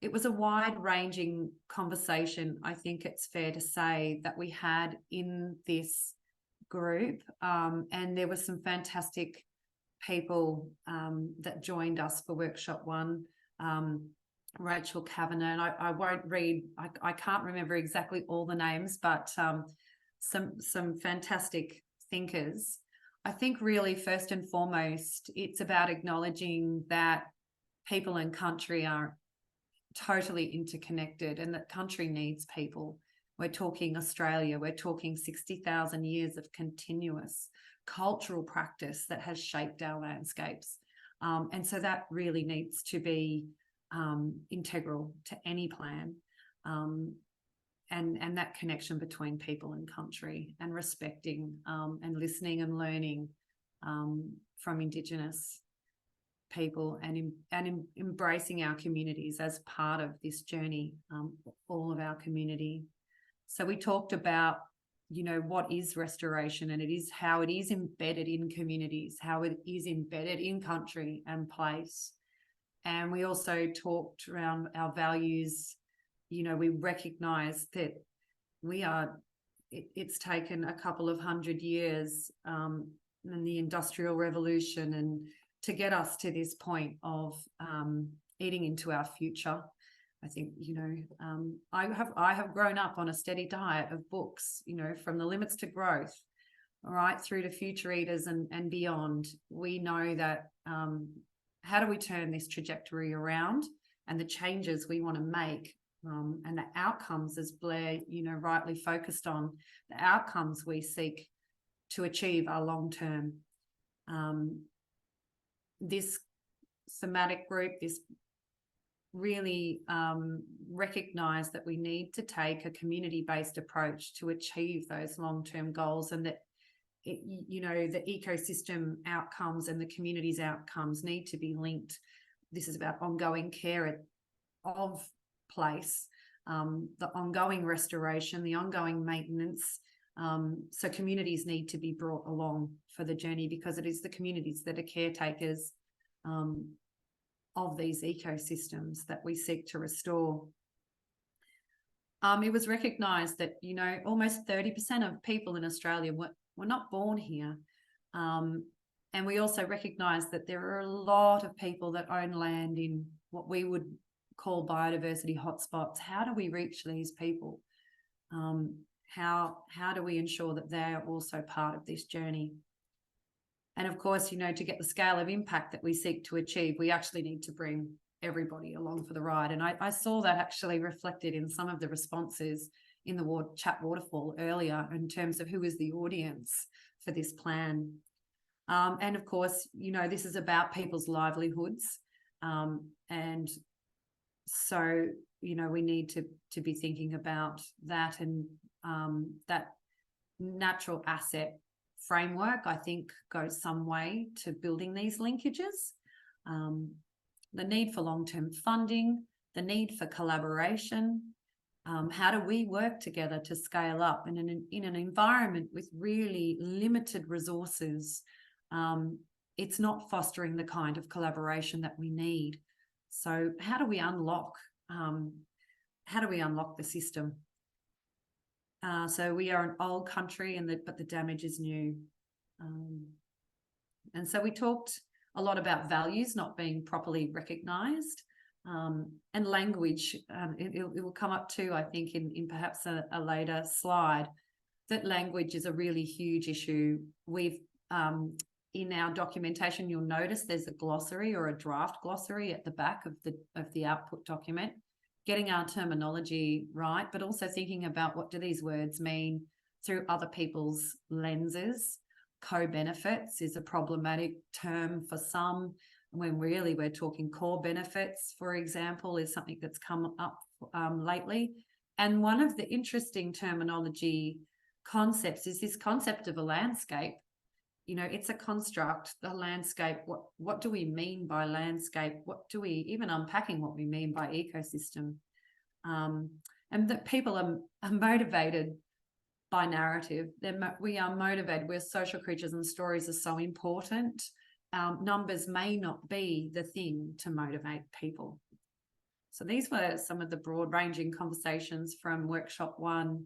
[SPEAKER 2] It was a wide-ranging conversation, I think it's fair to say, that we had in this group, and there were some fantastic people that joined us for workshop 1. Rachel Kavanagh, and I won't read, I can't remember exactly all the names, but some fantastic thinkers. I think really first and foremost, it's about acknowledging that people and country are totally interconnected, and that country needs people. We're talking Australia, we're talking 60,000 years of continuous cultural practice that has shaped our landscapes. And so that really needs to be integral to any plan. And that connection between people and country, and respecting and listening and learning from Indigenous people, and embracing our communities as part of this journey, all of our community. So we talked about, what is restoration, and it is how it is embedded in communities, how it is embedded in country and place. And we also talked around our values. We recognize that it's taken a couple of 100 years in the Industrial Revolution and to get us to this point of eating into our future. I think, I have grown up on a steady diet of books, from The Limits to Growth, right through to Future Eaters and beyond. We know that how do we turn this trajectory around, and the changes we want to make, and the outcomes, as Blair, rightly focused on, the outcomes we seek to achieve are long-term. This thematic group, this really recognize that we need to take a community-based approach to achieve those long-term goals, and that the ecosystem outcomes and the community's outcomes need to be linked. This is about ongoing care of place, the ongoing restoration, the ongoing maintenance. So communities need to be brought along for the journey, because it is the communities that are caretakers of these ecosystems that we seek to restore. It was recognised that, almost 30% of people in Australia were not born here. And we also recognise that there are a lot of people that own land in what we would call biodiversity hotspots. How do we reach these people? How do we ensure that they're also part of this journey? And of course, to get the scale of impact that we seek to achieve, we actually need to bring everybody along for the ride. And I saw that actually reflected in some of the responses in the chat waterfall earlier, in terms of who is the audience for this plan. And of course, this is about people's livelihoods. And so, we need to be thinking about that, and that natural asset framework, I think, goes some way to building these linkages. The need for long-term funding, the need for collaboration. How do we work together to scale up in an environment with really limited resources? It's not fostering the kind of collaboration that we need. So how do we unlock the system? So we are an old country, but the damage is new. And so we talked a lot about values not being properly recognised, and language. It will come up too, I think, in perhaps a later slide, that language is a really huge issue. We've in our documentation, you'll notice there's a glossary or a draft glossary at the back of the output document, getting our terminology right, but also thinking about what do these words mean through other people's lenses. Co-benefits is a problematic term for some, when really we're talking core benefits, for example, is something that's come up lately. And one of the interesting terminology concepts is this concept of a landscape. it's a construct, the landscape. What do we mean by landscape? What do we, even unpacking what we mean by ecosystem? And that people are motivated by narrative. We are motivated. We're social creatures, and stories are so important. Numbers may not be the thing to motivate people. So these were some of the broad-ranging conversations from workshop 1.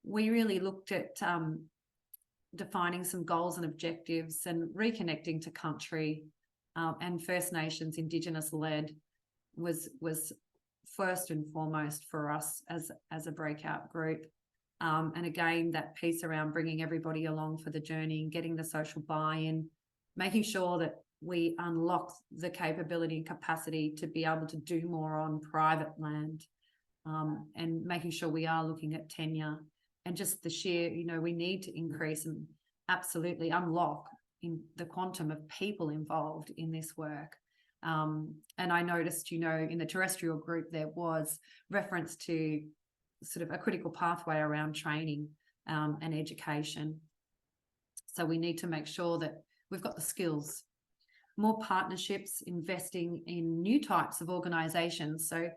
[SPEAKER 2] We really looked at defining some goals and objectives and reconnecting to country, and First Nations, Indigenous-led was first and foremost for us as a breakout group. And again, that piece around bringing everybody along for the journey and getting the social buy-in, making sure that we unlock the capability and capacity to be able to do more on private land, and making sure we are looking at tenure and just the sheer, we need to increase and absolutely unlock in the quantum of people involved in this work. And I noticed, in the terrestrial group, there was reference to sort of a critical pathway around training and education. So we need to make sure that we've got the skills, more partnerships, investing in new types of organisations. So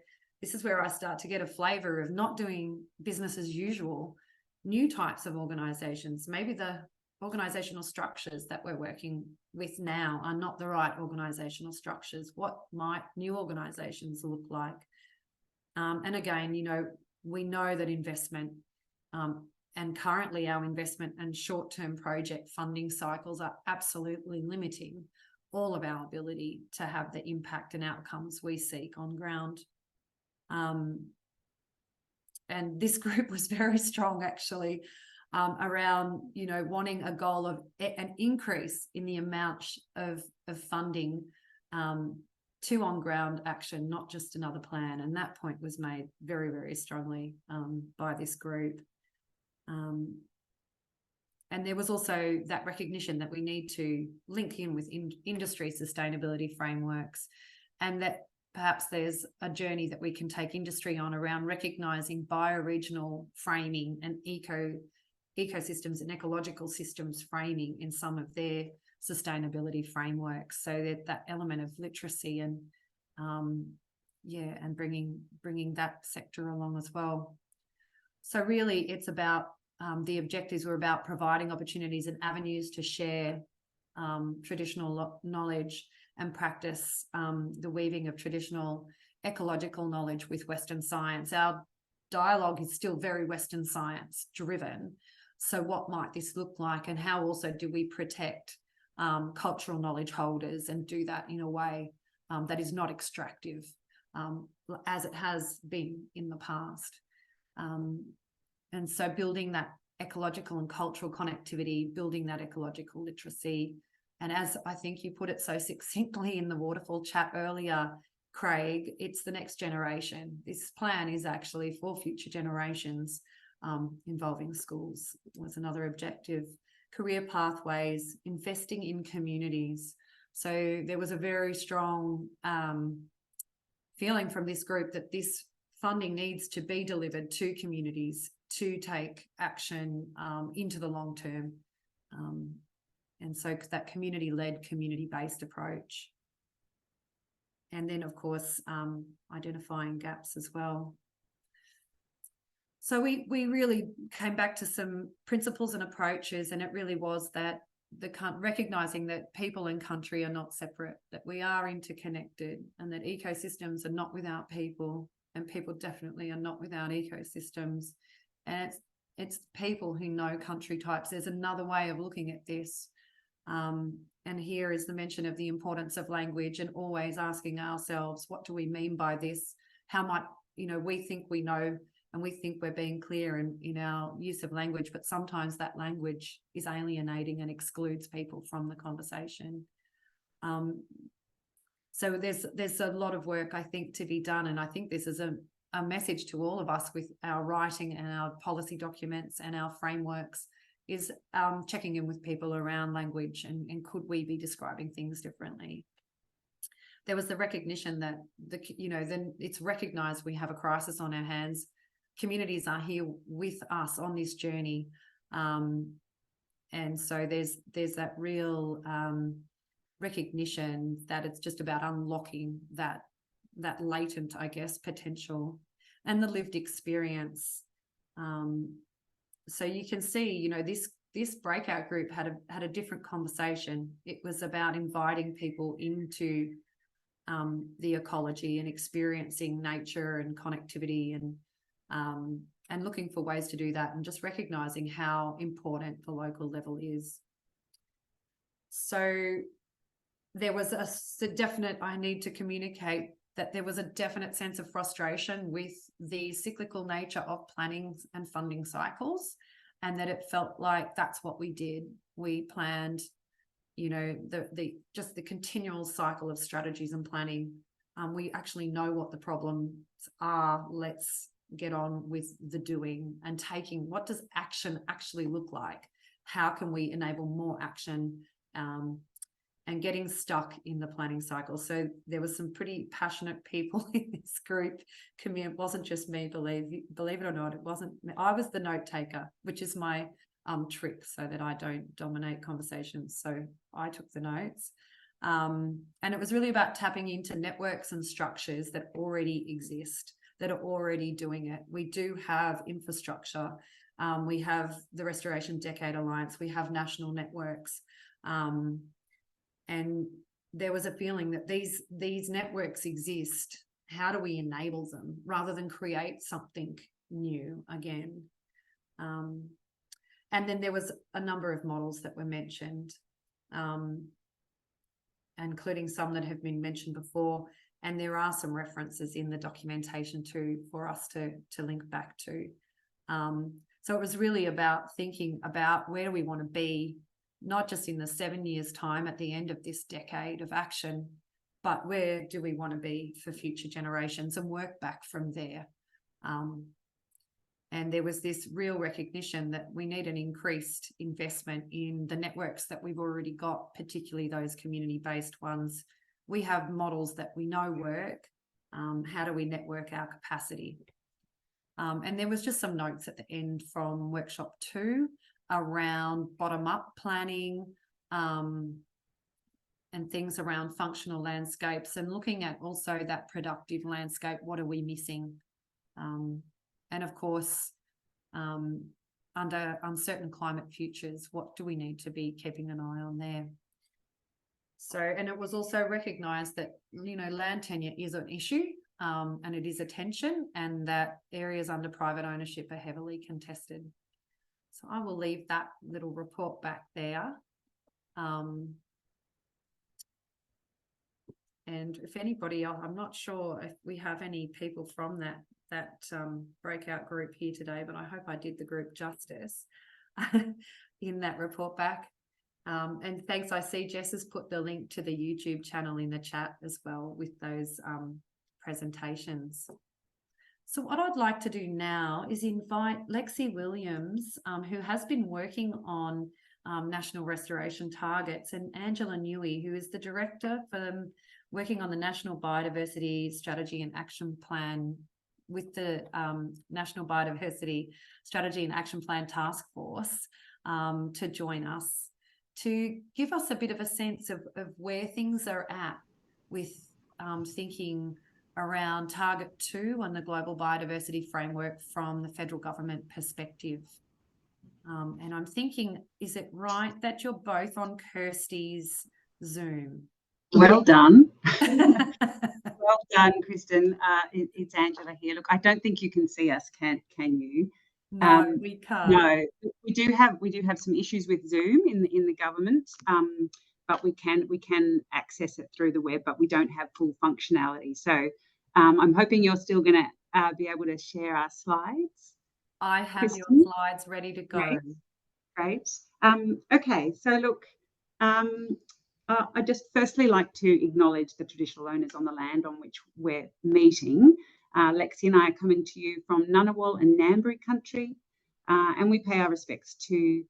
[SPEAKER 2] this is where I start to get a flavour of not doing business as usual, new types of organisations. Maybe the organisational structures that we're working with now are not the right organisational structures. What might new organisations look like? And again, we know that investment, and currently our investment and short-term project funding cycles are absolutely limiting all of our ability to have the impact and outcomes we seek on ground. And this group was very strong, actually, around, wanting a goal of an increase in the amount of funding to on-ground action, not just another plan. And that point was made very, very strongly by this group. And there was also that recognition that we need to link in with industry sustainability frameworks, and that perhaps there's a journey that we can take industry on around recognising bioregional framing and ecosystems and ecological systems framing in some of their sustainability frameworks. So that element of literacy and and bringing that sector along as well. So really, it's about the objectives were about providing opportunities and avenues to share traditional knowledge and practice the weaving of traditional ecological knowledge with Western science. Our dialogue is still very Western science driven. So what might this look like, and how also do we protect cultural knowledge holders and do that in a way that is not extractive, as it has been in the past. And so building that ecological and cultural connectivity, building that ecological literacy. And as I think you put it so succinctly in the waterfall chat earlier, Craig, it's the next generation. This plan is actually for future generations, involving schools was another objective. Career pathways, investing in communities. So there was a very strong feeling from this group that this funding needs to be delivered to communities to take action into the long term. And so that community-led, community-based approach. And then, of course, identifying gaps as well. So we really came back to some principles and approaches, and it really was that recognising that people and country are not separate, that we are interconnected, and that ecosystems are not without people, and people definitely are not without ecosystems. And it's people who know country types. There's another way of looking at this. And here is the mention of the importance of language, and always asking ourselves, what do we mean by this? How might, we think we know, and we think we're being clear in our use of language, but sometimes that language is alienating and excludes people from the conversation. So there's a lot of work, I think, to be done. And I think this is a message to all of us with our writing and our policy documents and our frameworks, is checking in with people around language, and could we be describing things differently? There was the recognition that then it's recognised we have a crisis on our hands. Communities are here with us on this journey, And so there's that real recognition that it's just about unlocking that latent, I guess, potential and the lived experience. So you can see, you know, this breakout group had a different conversation. It was about inviting people into the ecology and experiencing nature and connectivity and looking for ways to do that, and just recognizing how important the local level is. So there was a definite, I need to communicate that there was a definite sense of frustration with the cyclical nature of planning and funding cycles, and that it felt like that's what we did. We planned, you know, just the continual cycle of strategies and planning. We actually know what the problems are. Let's get on with the doing and taking. What does action actually look like? How can we enable more action? And getting stuck in the planning cycle. So there was some pretty passionate people in this group. It wasn't just me, believe it or not. It wasn't me. I was the note taker, which is my trick, so that I don't dominate conversations. So I took the notes. And it was really about tapping into networks and structures that already exist, that are already doing it. We do have infrastructure. We have the Restoration Decade Alliance. We have national networks. And there was a feeling that these networks exist. How do we enable them rather than create something new again? And then there was a number of models that were mentioned, including some that have been mentioned before. And there are some references in the documentation too for us to link back to. So it was really about thinking about where do we want to be, not just in the 7 years' time at the end of this decade of action, but where do we want to be for future generations, and work back from there. And there was this real recognition that we need an increased investment in the networks that we've already got, particularly those community-based ones. We have models that we know work. How do we network our capacity? And there was just some notes at the end from workshop 2 around bottom-up planning and things around functional landscapes, and looking at also that productive landscape. What are we missing? And of course, under uncertain climate futures, what do we need to be keeping an eye on there? So, and it was also recognised that, you know, land tenure is an issue, and it is a tension, and that areas under private ownership are heavily contested. So I will leave that little report back there. And if anybody else, I'm not sure if we have any people from that breakout group here today, but I hope I did the group justice in that report back. And thanks, I see Jess has put the link to the YouTube channel in the chat as well with those presentations. So what I'd like to do now is invite Lexi Williams, who has been working on national restoration targets, and Angela Newey, who is the director for working on the National Biodiversity Strategy and Action Plan with the National Biodiversity Strategy and Action Plan Task Force, to join us, to give us a bit of a sense of where things are at with thinking around Target 2 and the Global Biodiversity Framework from the federal government perspective. And I'm thinking, is it right that you're both on Kirsty's Zoom?
[SPEAKER 6] Well done. Well done, Kristen. It's Angela here. Look, I don't think you can see us, can you?
[SPEAKER 2] No, we can't.
[SPEAKER 6] No, we do have some issues with Zoom in the government, but we can access it through the web, but we don't have full functionality. So I'm hoping you're still going to be able to share our slides.
[SPEAKER 2] I have
[SPEAKER 6] Kristen?
[SPEAKER 2] your slides ready to go.
[SPEAKER 6] Great. Okay, so look, I just firstly like to acknowledge the traditional owners on the land on which we're meeting. Lexi and I are coming to you from Ngunnawal and Ngambri country, and we pay our respects to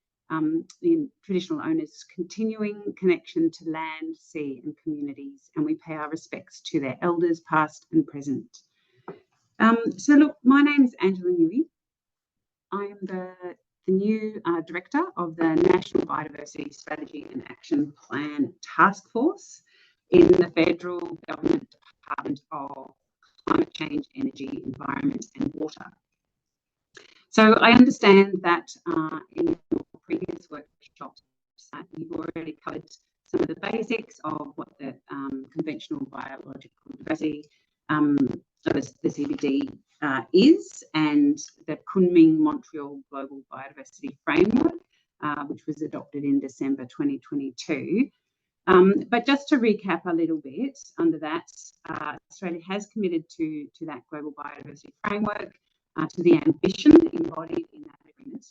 [SPEAKER 6] the traditional owners' continuing connection to land, sea and communities, and we pay our respects to their elders past and present. So look, my name is Angela Newey. I am the the new director of the National Biodiversity Strategy and Action Plan Task Force in the Federal Government Department of Climate Change, Energy, Environment and Water. So I understand that in your previous workshops, you've already covered some of the basics of what the conventional biological diversity, the CBD is, and the Kunming-Montreal Global Biodiversity Framework, which was adopted in December 2022. But just to recap a little bit, under that, Australia has committed to that Global Biodiversity Framework, to the ambition embodied in that agreement,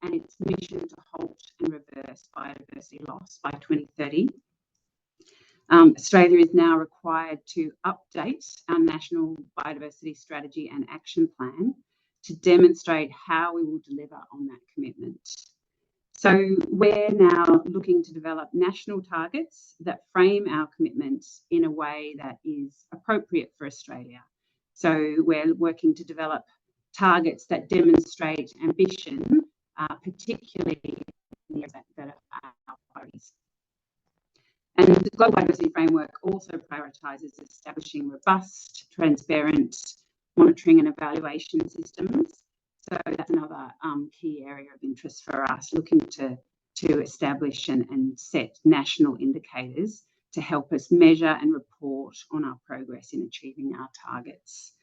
[SPEAKER 6] and its mission to halt and reverse biodiversity loss by 2030. Australia is now required to update our National Biodiversity Strategy and Action Plan to demonstrate how we will deliver on that commitment. So we're now looking to develop national targets that frame our commitments in a way that is appropriate for Australia. So we're working to develop targets that demonstrate ambition, particularly in the areas that are our priorities. And the Global Biodiversity Framework also prioritises establishing robust, transparent monitoring and evaluation systems. So that's another key area of interest for us, looking to establish and set national indicators to help us measure and report on our progress in achieving our targets.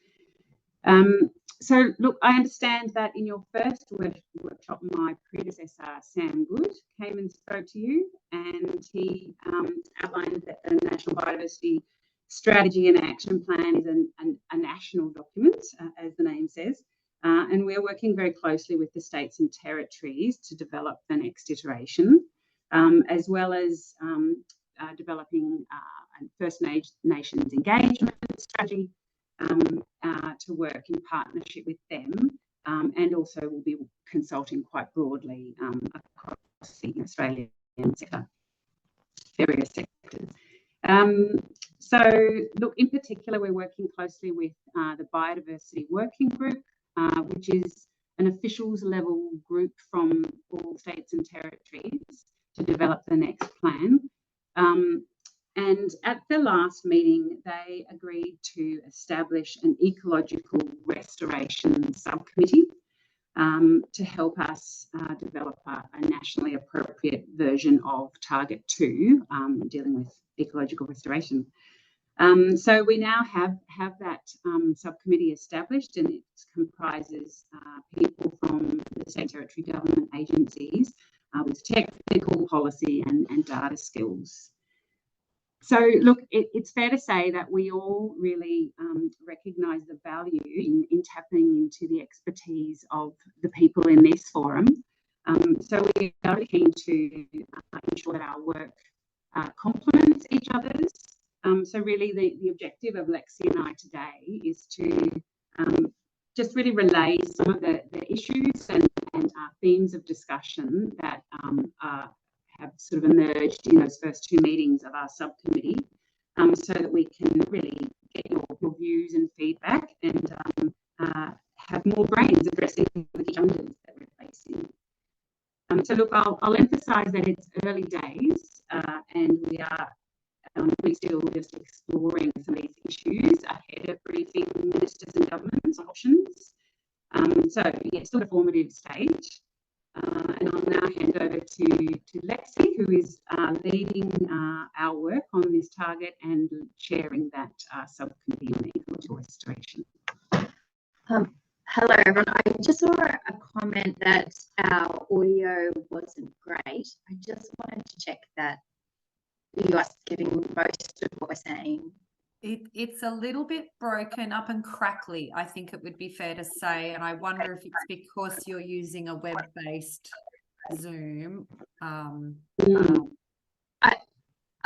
[SPEAKER 6] So look, I understand that in your first workshop, my predecessor, Sam Good, came and spoke to you, and he outlined that the National Biodiversity Strategy and Action Plan is a national document, as the name says, and we're working very closely with the states and territories to develop the next iteration, as well as developing a First Nations engagement strategy, to work in partnership with them, and also we'll be consulting quite broadly across the Australian sector, various sectors. So look, in particular, we're working closely with the Biodiversity Working Group, which is an officials level group from all states and territories to develop the next plan. And at the last meeting, they agreed to establish an ecological restoration subcommittee to help us develop a nationally appropriate version of Target 2, dealing with ecological restoration. So we now have that subcommittee established, and it comprises people from the state territory government agencies with technical, policy and data skills. So look, it's fair to say that we all really recognise the value in tapping into the expertise of the people in this forum. So we are keen to ensure that our work complements each other's. So really the objective of Lexi and I today is to just really relay some of the issues and themes of discussion that have sort of emerged in those first two meetings of our subcommittee, so that we can really get your views and feedback and have more brains addressing the challenges that we're facing. So look, I'll emphasise that it's early days, and we're still just exploring some of these issues ahead of briefing ministers and governments on options. So yeah, it's still a formative stage. And I'll now hand over to Lexi, who is leading our work on this target and chairing that subcommittee on ecological restoration.
[SPEAKER 7] Hello, everyone. I just saw a comment that our audio wasn't great. I just wanted to check that you are giving most of what we're saying.
[SPEAKER 2] It's a little bit broken up and crackly, I think it would be fair to say, and I wonder if it's because you're using a web-based Zoom.
[SPEAKER 7] I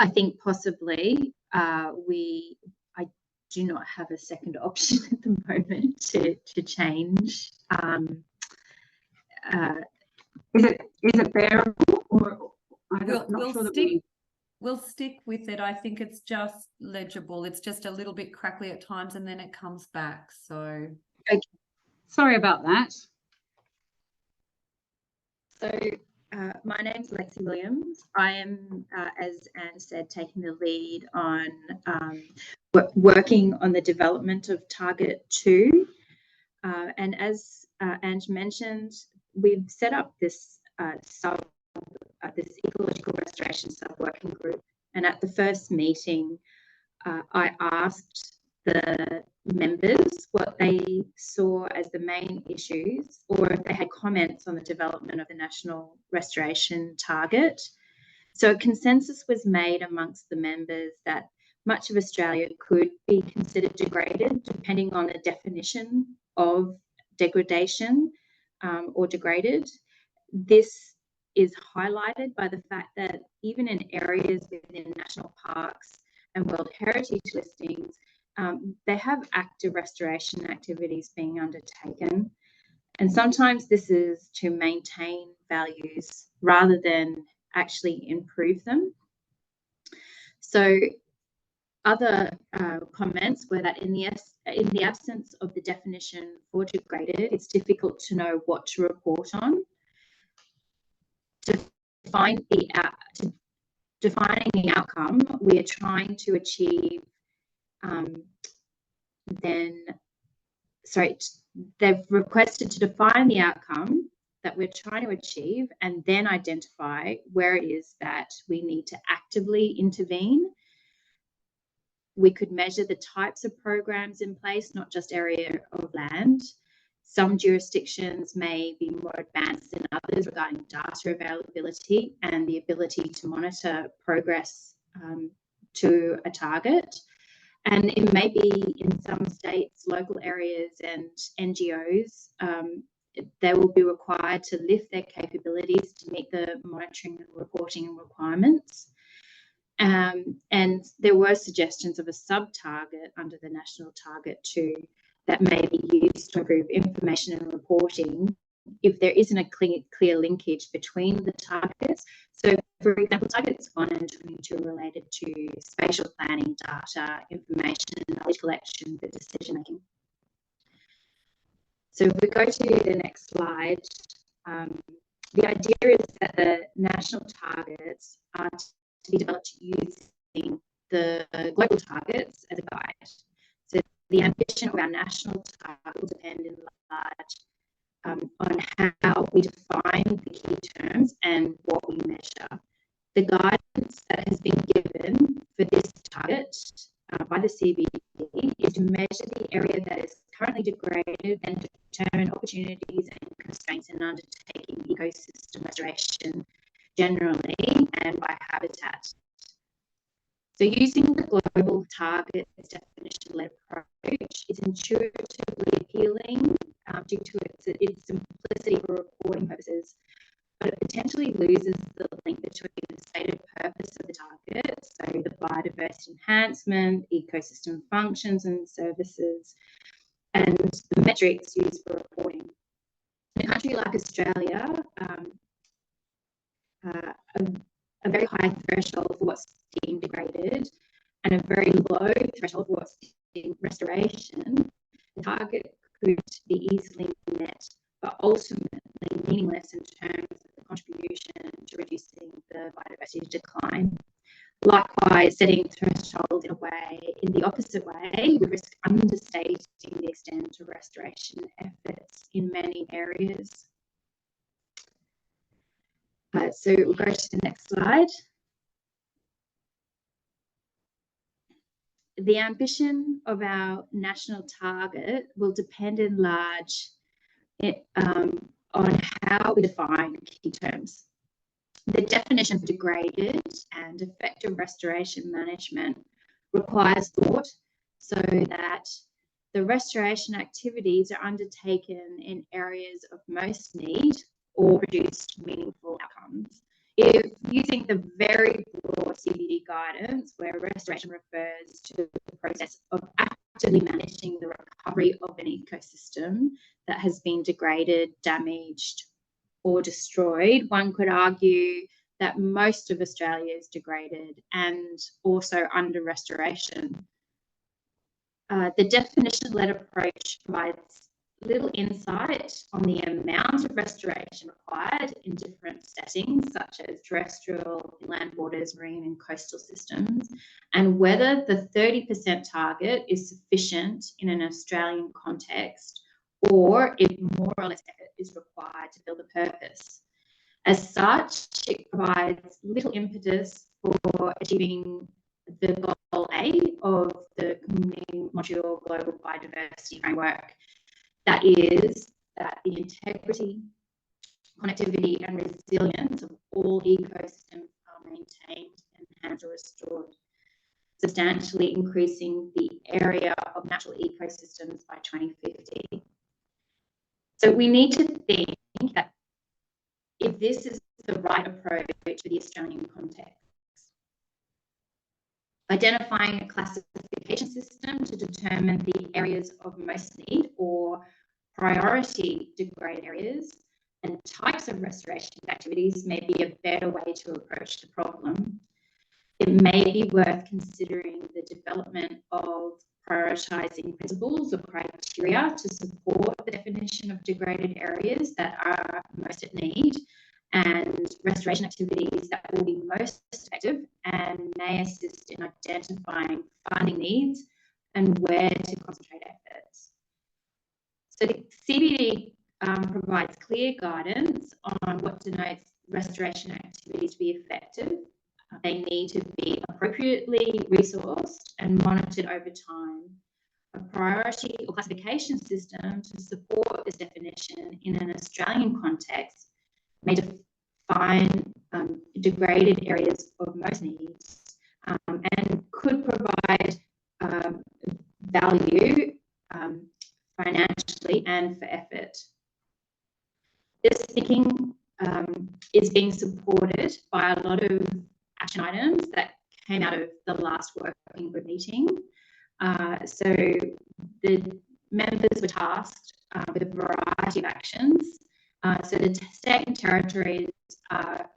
[SPEAKER 7] think possibly I do not have a second option at the moment to change.
[SPEAKER 6] Is it bearable, or I'm not sure that
[SPEAKER 2] we'll stick with it. I think it's just legible. It's just a little bit crackly at times, and then it comes back. So,
[SPEAKER 6] okay. Sorry about that.
[SPEAKER 7] So my name's Lexi Williams. I am, as Anne said, taking the lead on working on the development of Target 2. And as Anne mentioned, we've set up this this ecological restoration sub-working group. And at the first meeting, I asked the members what they saw as the main issues, or if they had comments on the development of the national restoration target. So a consensus was made amongst the members that much of Australia could be considered degraded, depending on the definition of degradation or degraded. This is highlighted by the fact that even in areas within national parks and World Heritage listings, they have active restoration activities being undertaken. And sometimes this is to maintain values rather than actually improve them. So other comments were that in the absence of the definition for degraded, it's difficult to know what to report on. Defining the outcome we are trying to achieve, they've requested to define the outcome that we're trying to achieve and then identify where it is that we need to actively intervene. We could measure the types of programs in place, not just area of land. Some jurisdictions may be more advanced than others regarding data availability and the ability to monitor progress to a target. And it may be in some states, local areas and NGOs, they will be required to lift their capabilities to meet the monitoring and reporting requirements. And there were suggestions of a sub-target under the National Target 2 that may be used to improve information and reporting if there isn't a clear linkage between the targets. So, for example, targets 1 and 22 are related to spatial planning, data, information, knowledge collection for decision making. So if we go to the next slide, the idea is that the national targets are to be developed using the global targets as a guide. So the ambition of our national target will depend in large on how we define the key terms and what we measure. The guidance that has been given for this target by the CBD is to measure the area that is currently degraded and determine opportunities and constraints in undertaking ecosystem restoration generally and by habitat. So using the global targets definition-led approach is intuitively appealing due to its simplicity for reporting purposes, but it potentially loses the link between the stated purpose of the target, so the biodiversity enhancement, ecosystem functions and services, and the metrics used for reporting. In a country like Australia, a very high threshold for what's deemed degraded and a very low threshold for what's deemed restoration, the target could be easily met, but ultimately meaningless in terms of the contribution to reducing the biodiversity decline. Likewise, setting thresholds in the opposite way would risk understating the extent of restoration efforts in many areas. So we'll go to the next slide. The ambition of our national target will depend in large on how we define key terms. The definition for degraded and effective restoration management requires thought so that the restoration activities are undertaken in areas of most need or produced meaningful outcomes. If using the very broad CBD guidance, where restoration refers to the process of actively managing the recovery of an ecosystem that has been degraded, damaged, or destroyed, one could argue that most of Australia is degraded and also under restoration. The definition-led approach provides little insight on the amount of restoration required in different settings, such as terrestrial, inland waters, marine and coastal systems, and whether the 30% target is sufficient in an Australian context, or if more or less effort is required to fill the purpose. As such, it provides little impetus for achieving the goal A of the Community Module Global Biodiversity Framework. That is that the integrity, connectivity and resilience of all ecosystems are maintained, enhanced or restored, substantially increasing the area of natural ecosystems by 2050. So we need to think that if this is the right approach for the Australian context. Identifying a classification system to determine the areas of most need or priority degraded areas and types of restoration activities may be a better way to approach the problem. It may be worth considering the development of prioritising principles or criteria to support the definition of degraded areas that are most at need, and restoration activities that will be most effective and may assist in identifying funding needs and where to concentrate efforts. So the CBD provides clear guidance on what denotes restoration activities to be effective. They need to be appropriately resourced and monitored over time. A priority or classification system to support this definition in an Australian context may define degraded areas of most needs and could provide value financially and for effort. This thinking is being supported by a lot of action items that came out of the last working group meeting. So the members were tasked with a variety of actions. So the state and territories are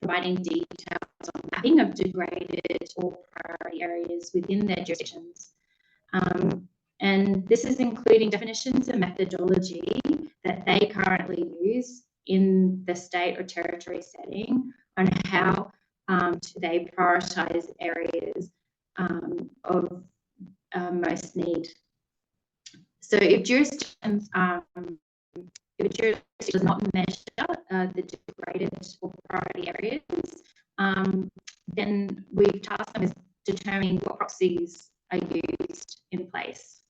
[SPEAKER 7] providing details on mapping of degraded or priority areas within their jurisdictions. And this is including definitions and methodology that they currently use in the state or territory setting on how they prioritise areas of most need. So if jurisdictions does not measure the degraded or priority areas, then we've tasked them with determining what proxies are used in place.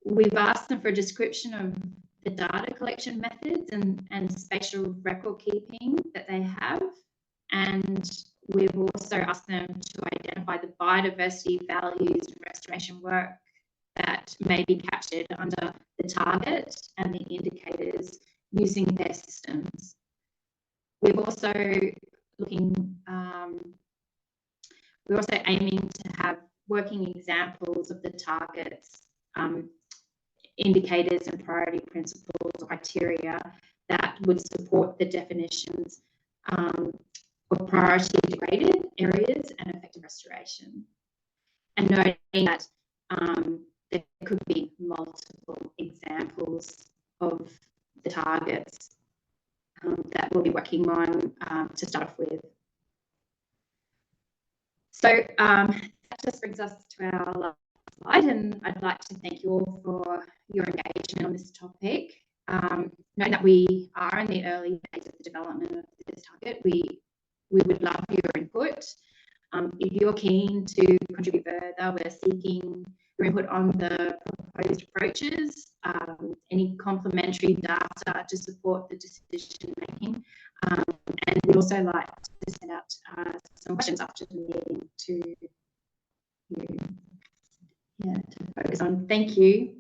[SPEAKER 7] We've asked them for a description of the data collection methods and spatial record keeping that they have, and we've also asked them to identify the biodiversity values and restoration work that may be captured under the target and the indicators using their systems. We're also aiming to have working examples of the targets, indicators and priority principles, criteria that would support the definitions of priority degraded areas and effective restoration. And noting that there could be multiple examples of the targets that we'll be working on to start off with. So that just brings us to our last slide, and I'd like to thank you all for your engagement on this topic. Knowing that we are in the early days of the development of this target, we would love your input. If you're keen to contribute further, we're seeking your input on the proposed approaches, any complementary data to support the decision making, and we'd also like to send out some questions after the meeting to you to focus on. Thank you.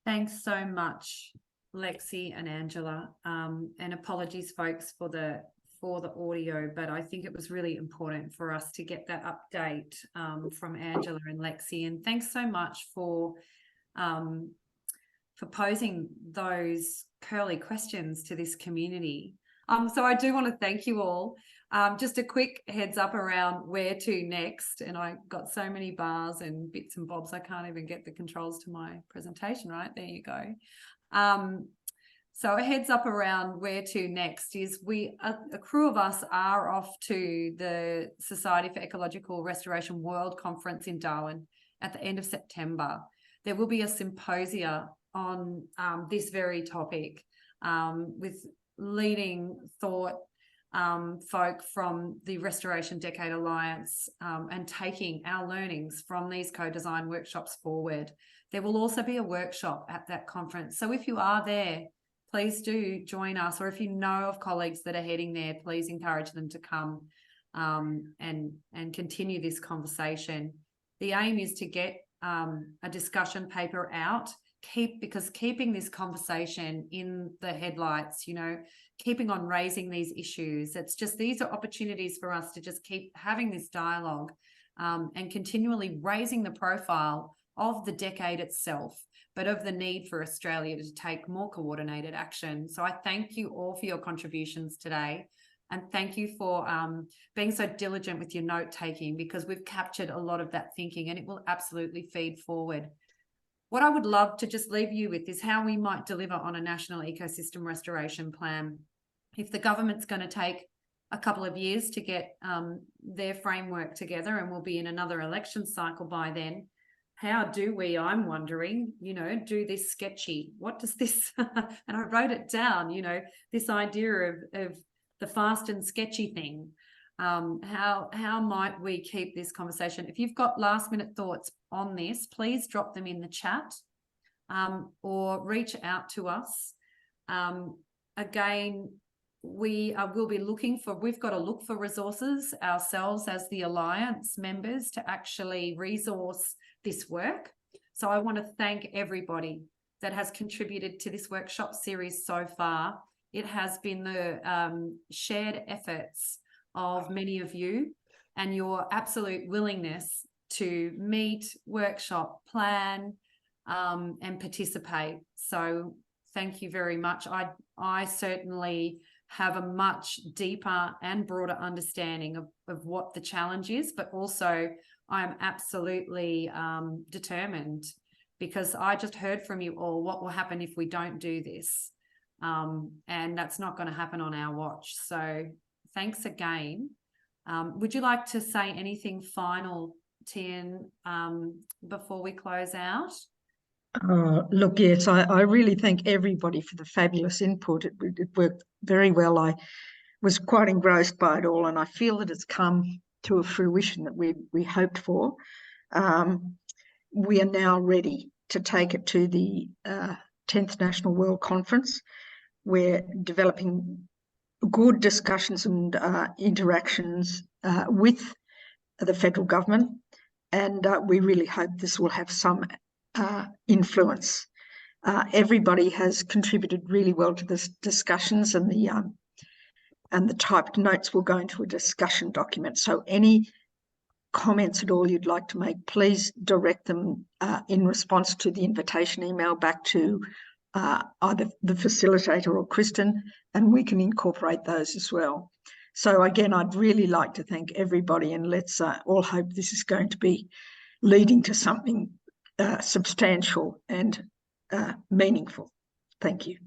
[SPEAKER 2] Thanks so much, Lexi and Angela, and apologies folks for the audio, but I think it was really important for us to get that update from Angela and Lexi, and thanks so much for posing those curly questions to this community. So I do want to thank you all. Just a quick heads up around where to next. And I got so many bars and bits and bobs, I can't even get the controls to my presentation, right? There you go. So a heads up around where to next is a crew of us are off to the Society for Ecological Restoration World Conference in Darwin at the end of September. There will be a symposia on this very topic with leading thought folk from the Restoration Decade Alliance and taking our learnings from these co-design workshops forward. There will also be a workshop at that conference. So if you are there, please do join us, or if you know of colleagues that are heading there, please encourage them to come and continue this conversation. The aim is to get a discussion paper out, because keeping this conversation in the headlights, keeping on raising these issues, these are opportunities for us to just keep having this dialogue and continually raising the profile of the decade itself, but of the need for Australia to take more coordinated action. So I thank you all for your contributions today. And thank you for being so diligent with your note-taking, because we've captured a lot of that thinking and it will absolutely feed forward. What I would love to just leave you with is how we might deliver on a national ecosystem restoration plan. If the government's going to take a couple of years to get their framework together, and we'll be in another election cycle by then, how do we, I'm wondering, do this sketchy? What does this, and I wrote it down, this idea of the fast and sketchy thing. How might we keep this conversation? If you've got last minute thoughts on this, please drop them in the chat or reach out to us. Again, we'll be we've got to look for resources ourselves as the Alliance members to actually resource this work. So I want to thank everybody that has contributed to this workshop series so far. It has been the shared efforts of many of you and your absolute willingness to meet, workshop, plan, and participate. So thank you very much. I certainly have a much deeper and broader understanding of what the challenge is, but also I'm absolutely determined, because I just heard from you all what will happen if we don't do this. And that's not going to happen on our watch. So thanks again. Would you like to say anything final, Tien, before we close out?
[SPEAKER 1] Look, yes, I really thank everybody for the fabulous input. It worked very well. I was quite engrossed by it all, and I feel that it's come to a fruition that we hoped for. We are now ready to take it to the 10th National World Conference. We're developing good discussions and interactions with the federal government, and we really hope this will have some influence. Everybody has contributed really well to this discussions, and the typed notes will go into a discussion document. So any comments at all you'd like to make, please direct them in response to the invitation email back to either the facilitator or Kristen, and we can incorporate those as well. So again, I'd really like to thank everybody, and let's all hope this is going to be leading to something substantial and meaningful. Thank you.